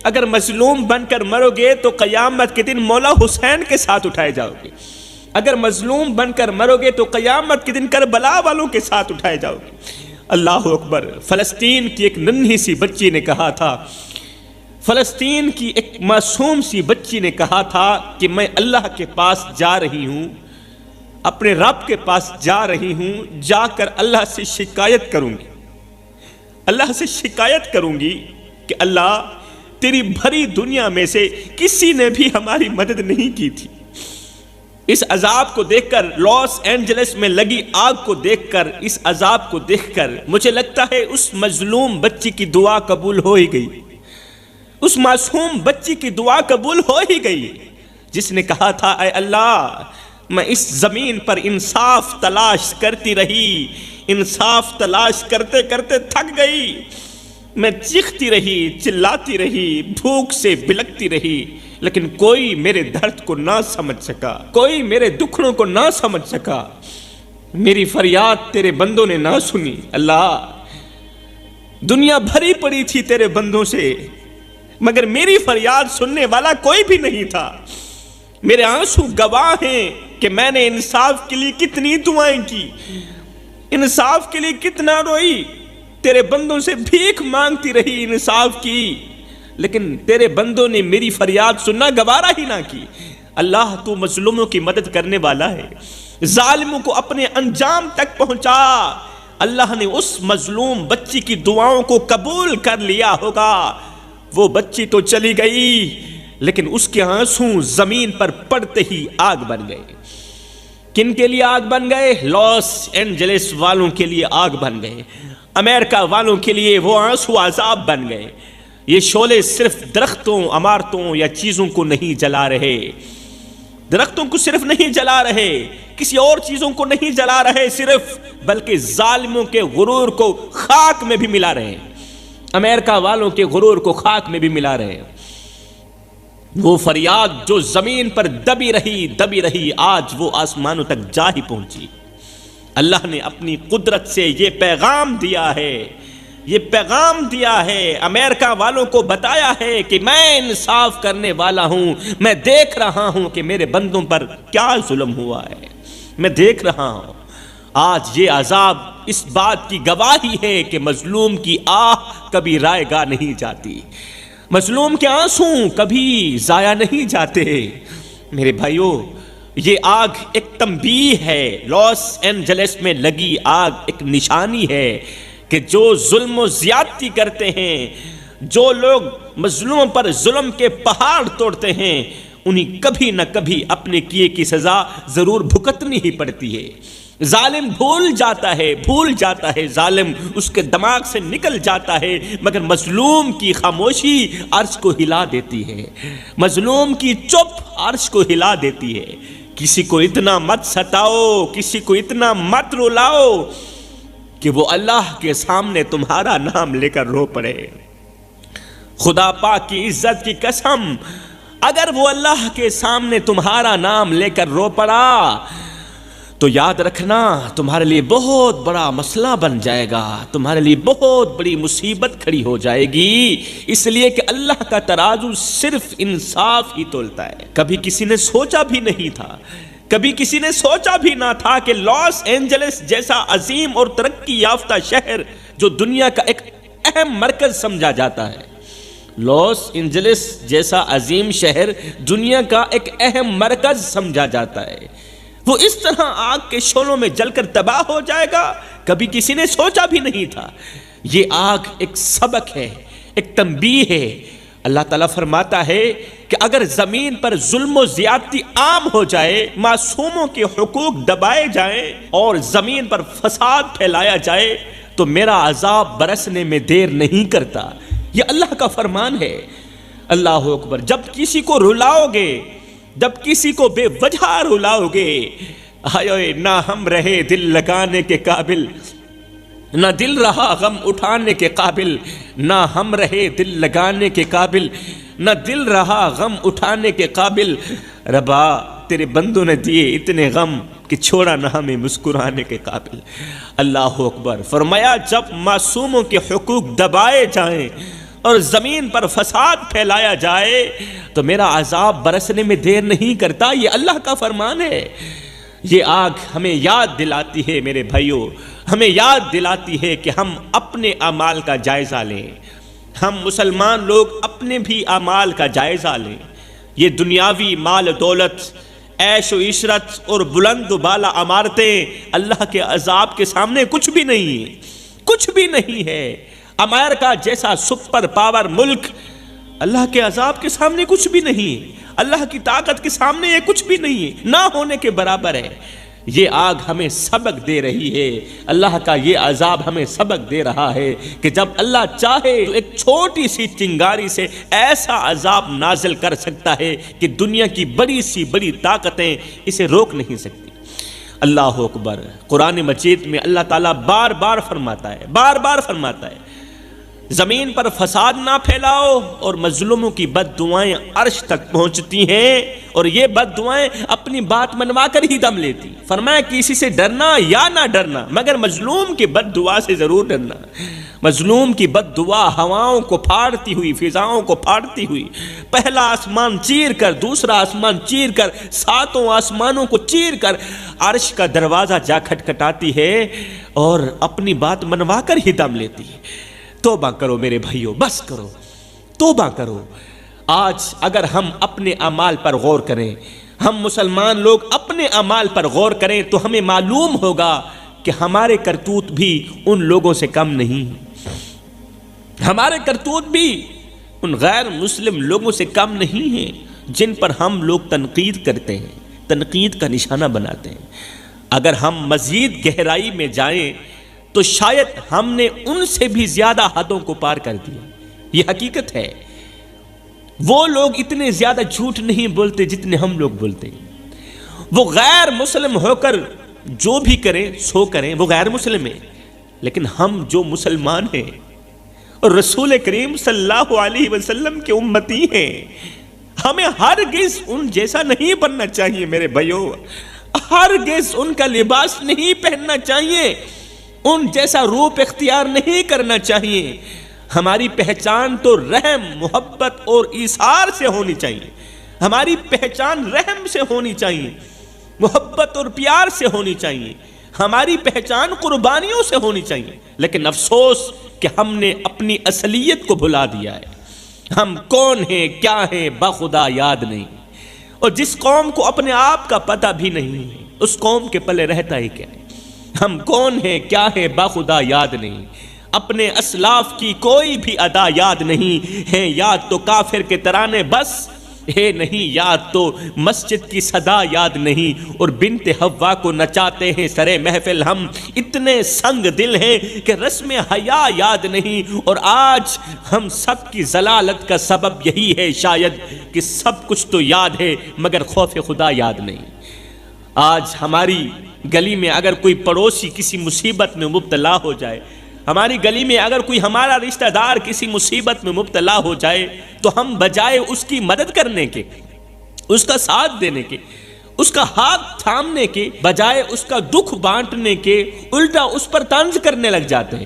Speaker 1: اگر مظلوم بن کر مرو گے تو قیامت کے دن مولا حسین کے ساتھ اٹھائے جاؤ گے، اگر مظلوم بن کر مرو گے تو قیامت کے دن کربلا والوں کے ساتھ اٹھائے جاؤ گے۔ اللہ اکبر۔ فلسطین کی ایک ننھی سی بچی نے کہا تھا، فلسطین کی ایک معصوم سی بچی نے کہا تھا کہ میں اللہ کے پاس جا رہی ہوں، اپنے رب کے پاس جا رہی ہوں، جا کر اللہ سے شکایت کروں گی، اللہ سے شکایت کروں گی کہ اللہ تیری بھری دنیا میں سے کسی نے بھی ہماری مدد نہیں کی تھی۔ اس عذاب کو دیکھ کر، لاس اینجلس میں لگی آگ کو دیکھ کر، اس عذاب کو دیکھ کر مجھے لگتا ہے اس مظلوم بچی کی دعا قبول ہو ہی گئی، اس معصوم بچی کی دعا قبول ہو ہی گئی، جس نے کہا تھا اے اللہ میں اس زمین پر انصاف تلاش کرتی رہی، انصاف تلاش کرتے کرتے تھک گئی، میں چیختی رہی، چلاتی رہی، بھوک سے بلکتی رہی، لیکن کوئی میرے درد کو نہ سمجھ سکا، کوئی میرے دکھڑوں کو نہ سمجھ سکا، میری فریاد تیرے بندوں نے نہ سنی۔ اللہ دنیا بھری پڑی تھی تیرے بندوں سے، مگر میری فریاد سننے والا کوئی بھی نہیں تھا۔ میرے آنسو گواہ ہیں کہ میں نے انصاف کے لیے کتنی دعائیں کی، انصاف کے لیے کتنا روئی، تیرے بندوں سے بھیک مانگتی رہی انصاف کی، لیکن تیرے بندوں نے میری فریاد سننا گوارا ہی نہ کی۔ اللہ تو مظلوموں کی مدد کرنے والا ہے، ظالموں کو اپنے انجام تک پہنچا۔ اللہ نے اس مظلوم بچی کی دعاؤں کو قبول کر لیا ہوگا۔ وہ بچی تو چلی گئی، لیکن اس کے آنسو زمین پر پڑتے ہی آگ بن گئے۔ کن کے لیے آگ بن گئے؟ لاس اینجلس والوں کے لیے آگ بن گئے، امریکہ والوں کے لیے وہ آنسو عذاب بن گئے۔ یہ شعلے صرف درختوں، عمارتوں یا چیزوں کو نہیں جلا رہے، درختوں کو صرف نہیں جلا رہے، کسی اور چیزوں کو نہیں جلا رہے صرف، بلکہ ظالموں کے غرور کو خاک میں بھی ملا رہے ہیں، امریکہ والوں کے غرور کو خاک میں بھی ملا رہے ہیں۔ وہ فریاد جو زمین پر دبی رہی آج وہ آسمانوں تک جا ہی پہنچی۔ اللہ نے اپنی قدرت سے یہ پیغام دیا ہے، یہ پیغام دیا ہے، امریکہ والوں کو بتایا ہے کہ میں انصاف کرنے والا ہوں، میں دیکھ رہا ہوں کہ میرے بندوں پر کیا ظلم ہوا ہے، میں دیکھ رہا ہوں۔ آج یہ عذاب اس بات کی گواہی ہے کہ مظلوم کی آہ کبھی رائے گاہ نہیں جاتی، مظلوم کے آنسو کبھی ضائع نہیں جاتے۔ میرے بھائیوں، یہ آگ ایک تنبیہ ہے، لاس اینجلس میں لگی آگ ایک نشانی ہے کہ جو ظلم و زیادتی کرتے ہیں، جو لوگ مظلوموں پر ظلم کے پہاڑ توڑتے ہیں، انہیں کبھی نہ کبھی اپنے کیے کی سزا ضرور بھگتنی ہی پڑتی ہے۔ ظالم بھول جاتا ہے ظالم اس کے دماغ سے نکل جاتا ہے، مگر مظلوم کی خاموشی عرش کو ہلا دیتی ہے، مظلوم کی چپ عرش کو ہلا دیتی ہے۔ کسی کو اتنا مت ستاؤ، کسی کو اتنا مت رلاؤ کہ وہ اللہ کے سامنے تمہارا نام لے کر رو پڑے۔ خدا پاک کی عزت کی قسم، اگر وہ اللہ کے سامنے تمہارا نام لے کر رو پڑا تو یاد رکھنا تمہارے لیے بہت بڑا مسئلہ بن جائے گا، تمہارے لیے بہت بڑی مصیبت کھڑی ہو جائے گی، اس لیے کہ اللہ کا ترازو صرف انصاف ہی تولتا ہے۔ کبھی کسی نے سوچا بھی نہیں تھا، کبھی کسی نے سوچا بھی نہ تھا کہ لاس اینجلس جیسا عظیم اور ترقی یافتہ شہر جو دنیا کا ایک اہم مرکز سمجھا جاتا ہے، لاس اینجلس جیسا عظیم شہر دنیا کا ایک اہم مرکز سمجھا جاتا ہے، وہ اس طرح آگ کے شعلوں میں جل کر تباہ ہو جائے گا، کبھی کسی نے سوچا بھی نہیں تھا۔ یہ آگ ایک سبق ہے، ایک تنبیہ ہے۔ اللہ تعالیٰ فرماتا ہے کہ اگر زمین پر ظلم و زیادتی عام ہو جائے، معصوموں کے حقوق دبائے جائیں اور زمین پر فساد پھیلایا جائے تو میرا عذاب برسنے میں دیر نہیں کرتا۔ یہ اللہ کا فرمان ہے۔ اللہ اکبر۔ جب کسی کو رلاؤ گے، جب کسی کو بے وجہ رلاؤ گے، آئے نہ ہم رہے دل لگانے کے قابل، نہ دل رہا غم اٹھانے کے قابل، نہ ہم رہے دل لگانے کے قابل، نہ دل رہا غم اٹھانے کے قابل۔ ربا تیرے بندوں نے دیے اتنے غم کہ چھوڑا نہ ہمیں مسکرانے کے قابل۔ اللہ اکبر۔ فرمایا جب معصوموں کے حقوق دبائے جائیں اور زمین پر فساد پھیلایا جائے تو میرا عذاب برسنے میں دیر نہیں کرتا۔ یہ اللہ کا فرمان ہے۔ یہ آگ ہمیں یاد دلاتی ہے میرے بھائیوں، ہمیں یاد دلاتی ہے کہ ہم اپنے اعمال کا جائزہ لیں، ہم مسلمان لوگ اپنے بھی اعمال کا جائزہ لیں۔ یہ دنیاوی مال دولت، عیش و عشرت اور بلند و بالا عمارتیں اللہ کے عذاب کے سامنے کچھ بھی نہیں ہے، کچھ بھی نہیں ہے۔ امریکہ جیسا سپر پاور ملک اللہ کے عذاب کے سامنے کچھ بھی نہیں ہے، اللہ کی طاقت کے سامنے یہ کچھ بھی نہیں ہے، نہ ہونے کے برابر ہے۔ یہ آگ ہمیں سبق دے رہی ہے، اللہ کا یہ عذاب ہمیں سبق دے رہا ہے کہ جب اللہ چاہے تو ایک چھوٹی سی چنگاری سے ایسا عذاب نازل کر سکتا ہے کہ دنیا کی بڑی سی بڑی طاقتیں اسے روک نہیں سکتی۔ اللہ اکبر۔ قرآن مجید میں اللہ تعالیٰ بار بار فرماتا ہے زمین پر فساد نہ پھیلاؤ، اور مظلوموں کی بد دعائیں عرش تک پہنچتی ہیں اور یہ بد دعائیں اپنی بات منوا کر ہی دم لیتی۔ فرمایا کسی سے ڈرنا یا نہ ڈرنا، مگر مظلوم کی بد دعا سے ضرور ڈرنا۔ مظلوم کی بد دعا ہواؤں کو پھاڑتی ہوئی، فضاؤں کو پھاڑتی ہوئی، پہلا آسمان چیر کر، دوسرا آسمان چیر کر، ساتوں آسمانوں کو چیر کر عرش کا دروازہ جا کھٹکھٹاتی ہے اور اپنی بات منوا کر ہی دم لیتی ہے۔ توبہ کرو میرے بھائیو، بس کرو، توبہ کرو۔ آج اگر ہم اپنے اعمال پر غور کریں، ہم مسلمان لوگ اپنے اعمال پر غور کریں تو ہمیں معلوم ہوگا کہ ہمارے کرتوت بھی ان لوگوں سے کم نہیں، ہمارے کرتوت بھی ان غیر مسلم لوگوں سے کم نہیں ہیں جن پر ہم لوگ تنقید کرتے ہیں، تنقید کا نشانہ بناتے ہیں۔ اگر ہم مزید گہرائی میں جائیں تو شاید ہم نے ان سے بھی زیادہ حدوں کو پار کر دیا۔ یہ حقیقت ہے۔ وہ لوگ اتنے زیادہ جھوٹ نہیں بولتے جتنے ہم لوگ بولتے ہیں۔ وہ غیر مسلم ہو کر جو بھی کریں سو کریں، وہ غیر مسلم ہیں، لیکن ہم جو مسلمان ہیں اور رسول کریم صلی اللہ علیہ وسلم کے امتی ہیں، ہمیں ہرگز ان جیسا نہیں بننا چاہیے میرے بھائیو، ہرگز ان کا لباس نہیں پہننا چاہیے، ان جیسا روپ اختیار نہیں کرنا چاہیے۔ ہماری پہچان تو رحم، محبت اور ایثار سے ہونی چاہیے، ہماری پہچان رحم سے ہونی چاہیے، محبت اور پیار سے ہونی چاہیے، ہماری پہچان قربانیوں سے ہونی چاہیے۔ لیکن افسوس کہ ہم نے اپنی اصلیت کو بھلا دیا ہے۔ ہم کون ہیں، کیا ہیں، بخدا یاد نہیں، اور جس قوم کو اپنے آپ کا پتہ بھی نہیں ہے اس قوم کے پلے رہتا ہی کیا ہے۔ ہم کون ہیں، کیا ہیں، بخدا یاد نہیں، اپنے اسلاف کی کوئی بھی ادا یاد نہیں ہے، یاد تو کافر کے ترانے بس، اے نہیں یاد تو مسجد کی صدا یاد نہیں، اور بنت حوا کو نچاتے ہیں سرے محفل ہم، اتنے سنگ دل ہیں کہ رسم حیا یاد نہیں، اور آج ہم سب کی ضلالت کا سبب یہی ہے شاید کہ سب کچھ تو یاد ہے مگر خوف خدا یاد نہیں۔ آج ہماری گلی میں اگر کوئی پڑوسی کسی مصیبت میں مبتلا ہو جائے، ہماری گلی میں اگر کوئی ہمارا رشتہ دار کسی مصیبت میں مبتلا ہو جائے، تو ہم بجائے اس کی مدد کرنے کے، اس کا ساتھ دینے کے، اس کا ہاتھ تھامنے کے بجائے اس کا دکھ بانٹنے کے، الٹا اس پر طنز کرنے لگ جاتے ہیں،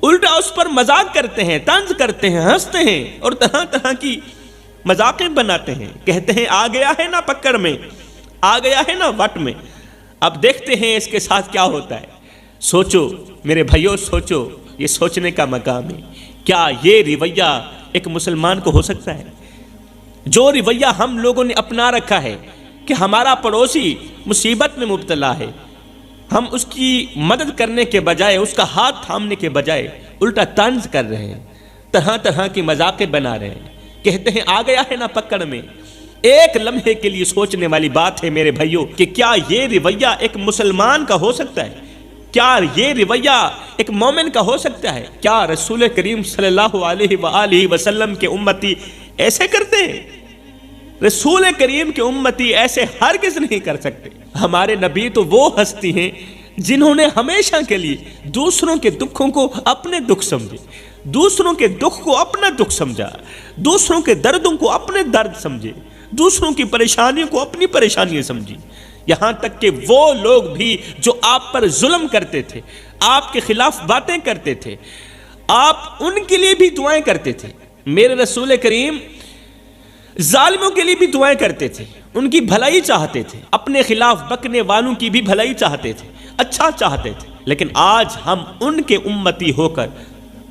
Speaker 1: الٹا اس پر مذاق کرتے ہیں، طنز کرتے ہیں، ہنستے ہیں اور طرح طرح کی مذاقیں بناتے ہیں، کہتے ہیں آ گیا ہے نا پکڑ میں، آ گیا ہے نا وٹ میں۔ اب دیکھتے ہیں اس کے ساتھ کیا ہوتا ہے۔ سوچو میرے بھائیوں، سوچو، یہ سوچنے کا مقام ہے، کیا یہ رویہ ایک مسلمان کو ہو سکتا ہے؟ جو رویہ ہم لوگوں نے اپنا رکھا ہے کہ ہمارا پڑوسی مصیبت میں مبتلا ہے، ہم اس کی مدد کرنے کے بجائے، اس کا ہاتھ تھامنے کے بجائے الٹا طنز کر رہے ہیں، طرح طرح کی مذاقیں بنا رہے ہیں، کہتے ہیں آ گیا ہے نا پکڑ میں۔ ایک لمحے کے لیے سوچنے والی بات ہے میرے بھائیوں کہ کیا یہ رویہ ایک مسلمان کا ہو سکتا ہے؟ کیا یہ رویہ ایک مومن کا ہو سکتا ہے؟ کیا رسول کریم صلی اللہ علیہ وآلہ وسلم کے امتی ایسے کرتے ہیں؟ رسول کریم کے امتی ایسے ہرگز نہیں کر سکتے۔ ہمارے نبی تو وہ ہستی ہیں جنہوں نے ہمیشہ کے لیے دوسروں کے دکھوں کو اپنے دکھ سمجھے، دوسروں کے دکھ کو اپنا دکھ سمجھا، دوسروں کے دردوں کو اپنے درد سمجھے، دوسروں کی پریشانیوں کو اپنی پریشانیاں سمجھی۔ یہاں تک کہ وہ لوگ بھی جو آپ پر ظلم کرتے تھے، آپ کے خلاف باتیں کرتے تھے، آپ ان کے لیے بھی دعائیں کرتے تھے۔ میرے رسول کریم ظالموں کے لیے بھی دعائیں کرتے تھے، ان کی بھلائی چاہتے تھے، اپنے خلاف بکنے والوں کی بھی بھلائی چاہتے تھے، اچھا چاہتے تھے۔ لیکن آج ہم ان کے امتی ہو کر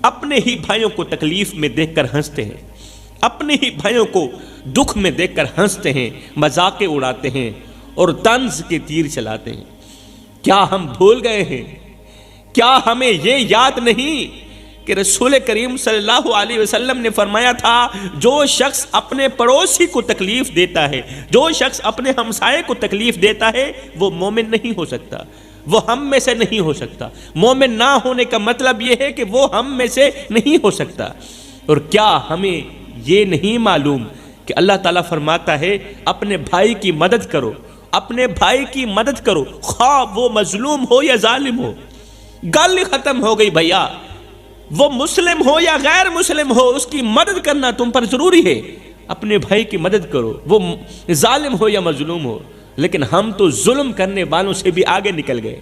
Speaker 1: اپنے ہی بھائیوں کو تکلیف میں دیکھ کر ہنستے ہیں، اپنے ہی بھائیوں کو دکھ میں دیکھ کر ہنستے ہیں، مذاقیں اڑاتے ہیں اور طنز کے تیر چلاتے ہیں۔ کیا ہم بھول گئے ہیں؟ کیا ہمیں یہ یاد نہیں کہ رسول کریم صلی اللہ علیہ وسلم نے فرمایا تھا جو شخص اپنے پڑوسی کو تکلیف دیتا ہے، جو شخص اپنے ہمسائے کو تکلیف دیتا ہے، وہ مومن نہیں ہو سکتا، وہ ہم میں سے نہیں ہو سکتا۔ مومن نہ ہونے کا مطلب یہ ہے کہ وہ ہم میں سے نہیں ہو سکتا۔ اور کیا ہمیں یہ نہیں معلوم کہ اللہ تعالیٰ فرماتا ہے اپنے بھائی کی مدد کرو، اپنے بھائی کی مدد کرو، خواہ وہ مظلوم ہو یا ظالم ہو۔ گل ختم ہو گئی بھیا، وہ مسلم ہو یا غیر مسلم ہو، اس کی مدد کرنا تم پر ضروری ہے۔ اپنے بھائی کی مدد کرو، وہ ظالم ہو یا مظلوم ہو۔ لیکن ہم تو ظلم کرنے والوں سے بھی آگے نکل گئے۔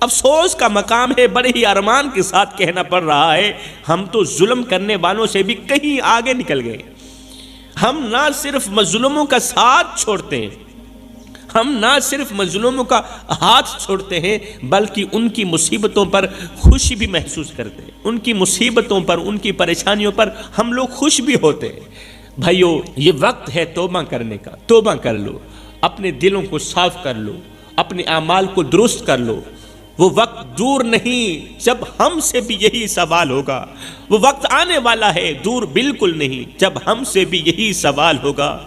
Speaker 1: افسوس کا مقام ہے، بڑے ہی ارمان کے ساتھ کہنا پڑ رہا ہے، ہم تو ظلم کرنے والوں سے بھی کہیں آگے نکل گئے۔ ہم نہ صرف مظلوموں کا ساتھ چھوڑتے ہیں، ہم نہ صرف مظلوموں کا ہاتھ چھوڑتے ہیں بلکہ ان کی مصیبتوں پر خوشی بھی محسوس کرتے ہیں، ان کی مصیبتوں پر، ان کی پریشانیوں پر ہم لوگ خوش بھی ہوتے ہیں۔ بھائیو، یہ وقت ہے توبہ کرنے کا، توبہ کر لو، اپنے دلوں کو صاف کر لو، اپنے اعمال کو درست کر لو۔ وہ وقت دور نہیں جب ہم سے بھی یہی سوال ہوگا، وہ وقت آنے والا ہے دور بالکل نہیں جب ہم سے بھی یہی سوال ہوگا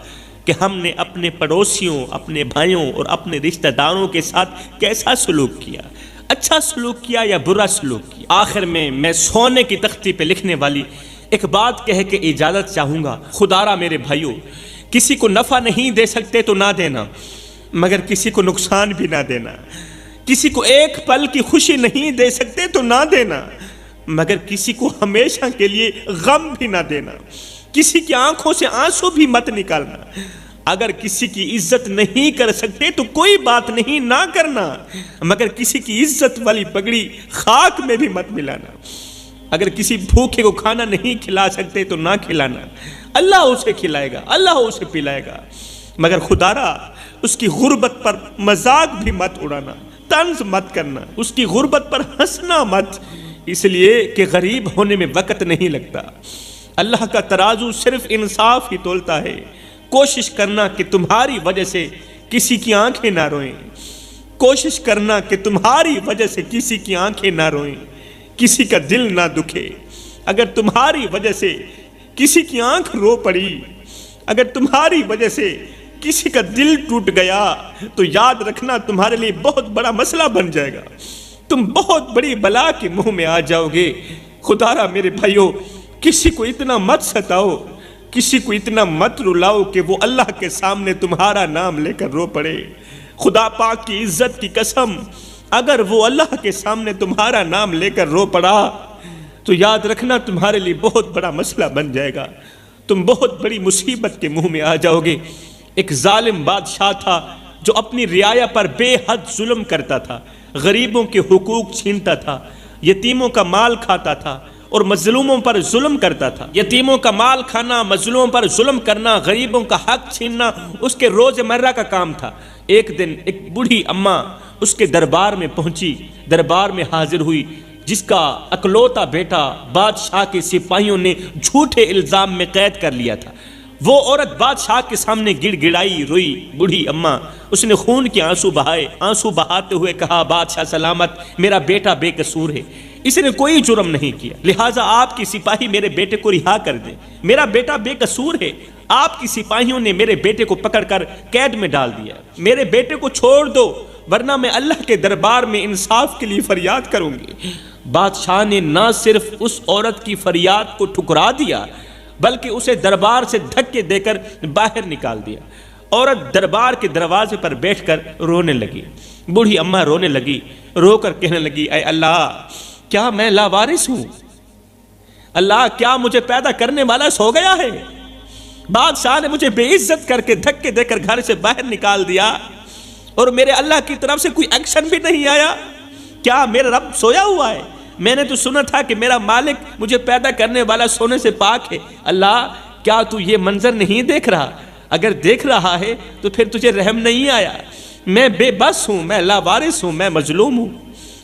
Speaker 1: کہ ہم نے اپنے پڑوسیوں، اپنے بھائیوں اور اپنے رشتہ داروں کے ساتھ کیسا سلوک کیا، اچھا سلوک کیا یا برا سلوک کیا۔ آخر میں سونے کی تختی پہ لکھنے والی ایک بات کہہ کے اجازت چاہوں گا۔ خدارا میرے بھائیوں، کسی کو نفع نہیں دے سکتے تو نہ دینا، مگر کسی کو نقصان بھی نہ دینا۔ کسی کو ایک پل کی خوشی نہیں دے سکتے تو نہ دینا، مگر کسی کو ہمیشہ کے لیے غم بھی نہ دینا۔ کسی کی آنکھوں سے آنسو بھی مت نکالنا۔ اگر کسی کی عزت نہیں کر سکتے تو کوئی بات نہیں، نہ کرنا، مگر کسی کی عزت والی پگڑی خاک میں بھی مت ملانا۔ اگر کسی بھوکے کو کھانا نہیں کھلا سکتے تو نہ کھلانا، اللہ اسے کھلائے گا، اللہ اسے پلائے گا، مگر خدارا اس کی غربت پر مذاق بھی مت اڑانا، طنز مت کرنا، اس کی غربت پر ہنسنا مت، اس لیے کہ غریب ہونے میں وقت نہیں لگتا۔ اللہ کا ترازو صرف انصاف ہی تولتا ہے۔ کوشش کرنا کہ تمہاری وجہ سے کسی کی آنکھیں نہ روئیں، کوشش کرنا کہ تمہاری وجہ سے کسی کی آنکھیں نہ روئیں، کسی کا دل نہ دکھے۔ اگر تمہاری وجہ سے کسی کی آنکھ رو پڑی، اگر تمہاری وجہ سے کسی کا دل ٹوٹ گیا تو یاد رکھنا تمہارے لیے بہت بڑا مسئلہ بن جائے گا، تم بہت بڑی بلا کے منہ میں آ جاؤ گے۔ خدا را میرے بھائیو، کسی کو اتنا مت ستاؤ، کسی کو اتنا مت رلاؤ کہ وہ اللہ کے سامنے تمہارا نام لے کر رو پڑے۔ خدا پاک کی عزت کی قسم، اگر وہ اللہ کے سامنے تمہارا نام لے کر رو پڑا تو یاد رکھنا تمہارے لیے بہت بڑا مسئلہ بن جائے گا، تم بہت بڑی مصیبت کے منہ میں آ جاؤ گے۔ ایک ظالم بادشاہ تھا جو اپنی رعایا پر بے حد ظلم کرتا تھا، غریبوں کے حقوق چھینتا تھا، یتیموں کا مال کھاتا تھا اور مظلوموں پر ظلم کرتا تھا۔ یتیموں کا مال کھانا، مظلوموں پر ظلم کرنا، غریبوں کا حق چھیننا اس کے روزمرہ کا کام تھا۔ ایک دن ایک بوڑھی اماں اس کے دربار میں پہنچی، دربار میں حاضر ہوئی، جس کا اکلوتا بیٹا بادشاہ کے سپاہیوں نے جھوٹے الزام میں قید کر لیا تھا۔ وہ عورت بادشاہ کے سامنے گڑ گڑائی، روئی بوڑھی اماں، اس نے خون کے آنسو بہائے، آنسو بہاتے ہوئے کہا، بادشاہ سلامت، میرا بیٹا بے قصور ہے، اس نے کوئی جرم نہیں کیا، لہٰذا آپ کی سپاہی میرے بیٹے کو رہا کر دیں، میرا بیٹا بے قصور ہے، آپ کی سپاہیوں نے میرے بیٹے کو پکڑ کر قید میں ڈال دیا، میرے بیٹے کو چھوڑ دو ورنہ میں اللہ کے دربار میں انصاف کے لیے فریاد کروں گی۔ بادشاہ نے نہ صرف اس عورت کی فریاد کو ٹھکرا دیا بلکہ اسے دربار سے دھکے دے کر باہر نکال دیا۔ عورت دربار کے دروازے پر بیٹھ کر رونے لگی، بوڑھی اماں رونے لگی، رو کر کہنے لگی، اے اللہ، کیا میں لاوارث ہوں؟ اللہ، کیا مجھے پیدا کرنے والا سو گیا ہے؟ بادشاہ نے مجھے بے عزت کر کے دھکے دے کر گھر سے باہر نکال دیا اور میرے اللہ کی طرف سے کوئی ایکشن بھی نہیں آیا۔ کیا میرا رب سویا ہوا ہے؟ میں نے تو سنا تھا کہ میرا مالک مجھے پیدا کرنے والا سونے سے پاک ہے۔ اللہ، کیا تو یہ منظر نہیں دیکھ رہا؟ اگر دیکھ رہا ہے تو پھر تجھے رحم نہیں آیا۔ میں بے بس ہوں، میں لاوارث ہوں، میں مظلوم ہوں۔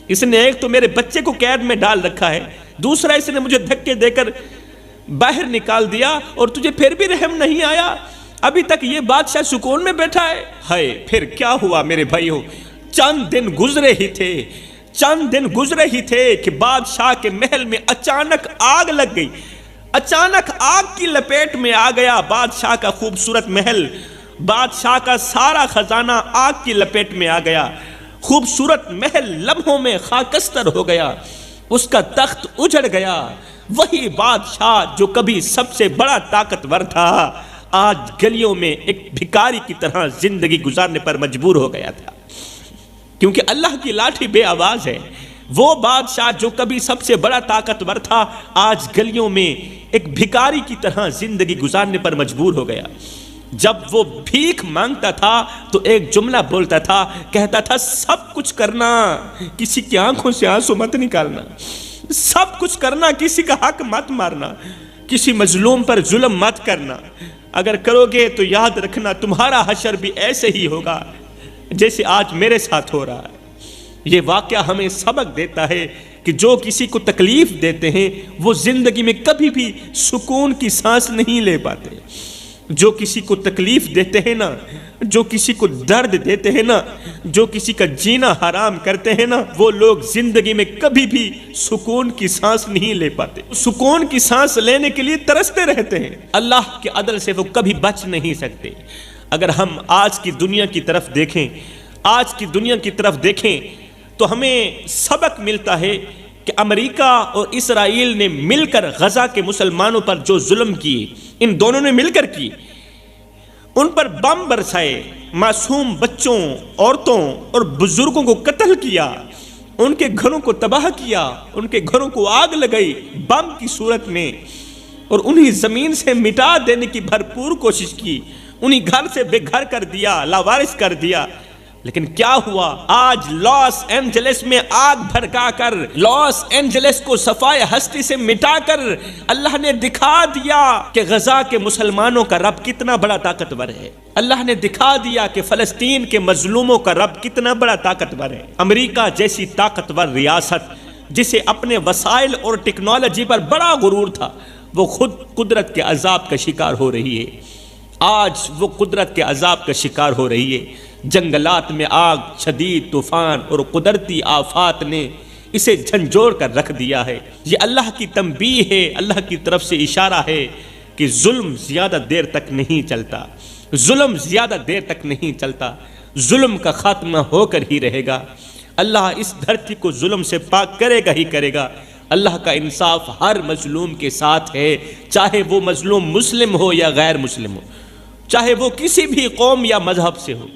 Speaker 1: اس نے ایک تو میرے بچے کو قید میں ڈال رکھا ہے، دوسرا اس نے مجھے دھکے دے کر باہر نکال دیا اور تجھے پھر بھی رحم نہیں آیا۔ ابھی تک یہ بادشاہ سکون میں بیٹھا ہے۔ ہائے، پھر کیا ہوا میرے بھائیوں؟ چند دن گزرے ہی تھے کہ بادشاہ کے محل میں اچانک آگ لگ گئی، اچانک آگ کی لپیٹ میں آ گیا بادشاہ کا خوبصورت محل، بادشاہ کا سارا خزانہ آگ کی لپیٹ میں آ گیا، خوبصورت محل لمحوں میں خاکستر ہو گیا، اس کا تخت اجڑ گیا۔ وہی بادشاہ جو کبھی سب سے بڑا طاقتور تھا آج گلیوں میں ایک بھکاری کی طرح زندگی گزارنے پر مجبور ہو گیا تھا، کیونکہ اللہ کی لاٹھی بے آواز ہے۔ وہ بادشاہ جو کبھی سب سے بڑا طاقتور تھا آج گلیوں میں ایک بھکاری کی طرح زندگی گزارنے پر مجبور ہو گیا۔ جب وہ بھیک مانگتا تھا تو ایک جملہ بولتا تھا، کہتا تھا، سب کچھ کرنا، کسی کی آنکھوں سے آنسو مت نکالنا، سب کچھ کرنا، کسی کا حق مت مارنا، کسی مظلوم پر ظلم مت کرنا، اگر کرو گے تو یاد رکھنا تمہارا حشر بھی ایسے ہی ہوگا جیسے آج میرے ساتھ ہو رہا ہے۔ یہ واقعہ ہمیں سبق دیتا ہے کہ جو کسی کو تکلیف دیتے ہیں وہ زندگی میں کبھی بھی سکون کی سانس نہیں لے پاتے۔ جو کسی کو تکلیف دیتے ہیں نا، جو کسی کو درد دیتے ہیں نا، جو کسی کا جینا حرام کرتے ہیں نا، وہ لوگ زندگی میں کبھی بھی سکون کی سانس نہیں لے پاتے، سکون کی سانس لینے کے لیے ترستے رہتے ہیں۔ اللہ کے عدل سے وہ کبھی بچ نہیں سکتے۔ اگر ہم آج کی دنیا کی طرف دیکھیں تو ہمیں سبق ملتا ہے کہ امریکہ اور اسرائیل نے مل کر غزہ کے مسلمانوں پر جو ظلم کیے، ان دونوں نے مل کر کی، ان پر بم برسائے، معصوم بچوں، عورتوں اور بزرگوں کو قتل کیا، ان کے گھروں کو تباہ کیا، ان کے گھروں کو آگ لگائی بم کی صورت میں، اور انہیں زمین سے مٹا دینے کی بھرپور کوشش کی، انہیں گھر سے بے گھر کر دیا، لاوارث کر دیا۔ لیکن کیا ہوا؟ آج لاس اینجلس میں آگ بھڑکا کر، لاس اینجلس کو صفائے ہستی سے مٹا کر اللہ نے دکھا دیا کہ غزہ کے مسلمانوں کا رب کتنا بڑا طاقتور ہے۔ اللہ نے دکھا دیا کہ فلسطین کے مظلوموں کا رب کتنا بڑا طاقتور ہے۔ امریکہ جیسی طاقتور ریاست جسے اپنے وسائل اور ٹیکنالوجی پر بڑا غرور تھا، وہ خود قدرت کے عذاب کا شکار ہو رہی ہے۔ آج وہ قدرت کے عذاب کا شکار ہو رہی ہے۔ جنگلات میں آگ، شدید طوفان اور قدرتی آفات نے اسے جھنجھوڑ کر رکھ دیا ہے۔ یہ اللہ کی تنبیہ ہے، اللہ کی طرف سے اشارہ ہے کہ ظلم زیادہ دیر تک نہیں چلتا، ظلم زیادہ دیر تک نہیں چلتا، ظلم کا خاتمہ ہو کر ہی رہے گا۔ اللہ اس دھرتی کو ظلم سے پاک کرے گا ہی کرے گا۔ اللہ کا انصاف ہر مظلوم کے ساتھ ہے، چاہے وہ مظلوم مسلم ہو یا غیر مسلم ہو، چاہے وہ کسی بھی قوم یا مذہب سے ہو۔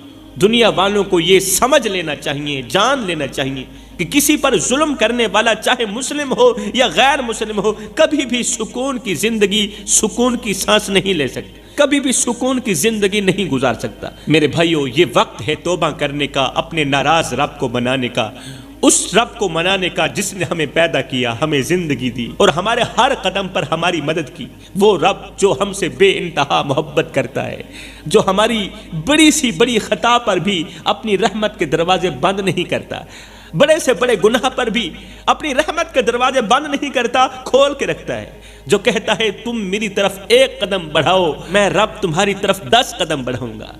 Speaker 1: دنیا والوں کو یہ سمجھ لینا چاہیے، جان لینا چاہیے کہ کسی پر ظلم کرنے والا چاہے مسلم ہو یا غیر مسلم ہو، کبھی بھی سکون کی زندگی، سکون کی سانس نہیں لے سکتا، کبھی بھی سکون کی زندگی نہیں گزار سکتا۔ میرے بھائیو، یہ وقت ہے توبہ کرنے کا، اپنے ناراض رب کو منانے کا، اس رب کو منانے کا جس نے ہمیں پیدا کیا، ہمیں زندگی دی اور ہمارے ہر قدم پر ہماری مدد کی۔ وہ رب جو ہم سے بے انتہا محبت کرتا ہے، جو ہماری بڑی سی بڑی خطا پر بھی اپنی رحمت کے دروازے بند نہیں کرتا، بڑے سے بڑے گناہ پر بھی اپنی رحمت کے دروازے بند نہیں کرتا، کھول کے رکھتا ہے، جو کہتا ہے تم میری طرف 1 قدم بڑھاؤ، میں رب تمہاری طرف 10 قدم بڑھاؤں گا۔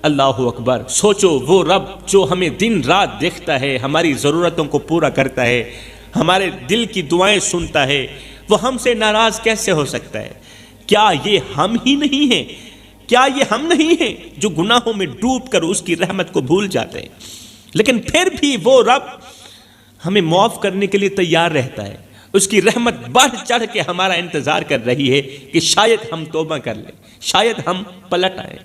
Speaker 1: اللہ اکبر۔ سوچو، وہ رب جو ہمیں دن رات دیکھتا ہے، ہماری ضرورتوں کو پورا کرتا ہے، ہمارے دل کی دعائیں سنتا ہے، وہ ہم سے ناراض کیسے ہو سکتا ہے؟ کیا یہ ہم ہی نہیں ہیں؟ کیا یہ ہم نہیں ہیں جو گناہوں میں ڈوب کر اس کی رحمت کو بھول جاتے ہیں؟ لیکن پھر بھی وہ رب ہمیں معاف کرنے کے لیے تیار رہتا ہے، اس کی رحمت بڑھ چڑھ کے ہمارا انتظار کر رہی ہے کہ شاید ہم توبہ کر لیں، شاید ہم پلٹ آئیں۔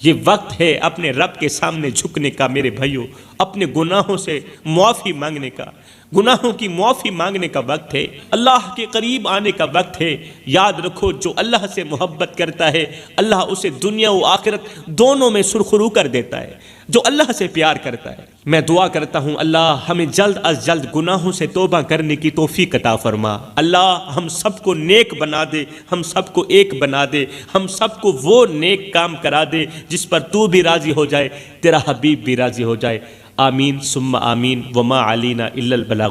Speaker 1: یہ وقت ہے اپنے رب کے سامنے جھکنے کا میرے بھائیوں، اپنے گناہوں سے معافی مانگنے کا، گناہوں کی معافی مانگنے کا وقت ہے، اللہ کے قریب آنے کا وقت ہے۔ یاد رکھو، جو اللہ سے محبت کرتا ہے، اللہ اسے دنیا و آخرت دونوں میں سرخرو کر دیتا ہے۔ جو اللہ سے پیار کرتا ہے، میں دعا کرتا ہوں اللہ ہمیں جلد از جلد گناہوں سے توبہ کرنے کی توفیق عطا فرما۔ اللہ ہم سب کو نیک بنا دے، ہم سب کو ایک بنا دے، ہم سب کو وہ نیک کام کرا دے جس پر تو بھی راضی ہو جائے، تیرا حبیب بھی راضی ہو جائے۔ آمین ثم آمین، وما علینا الا البلاغ۔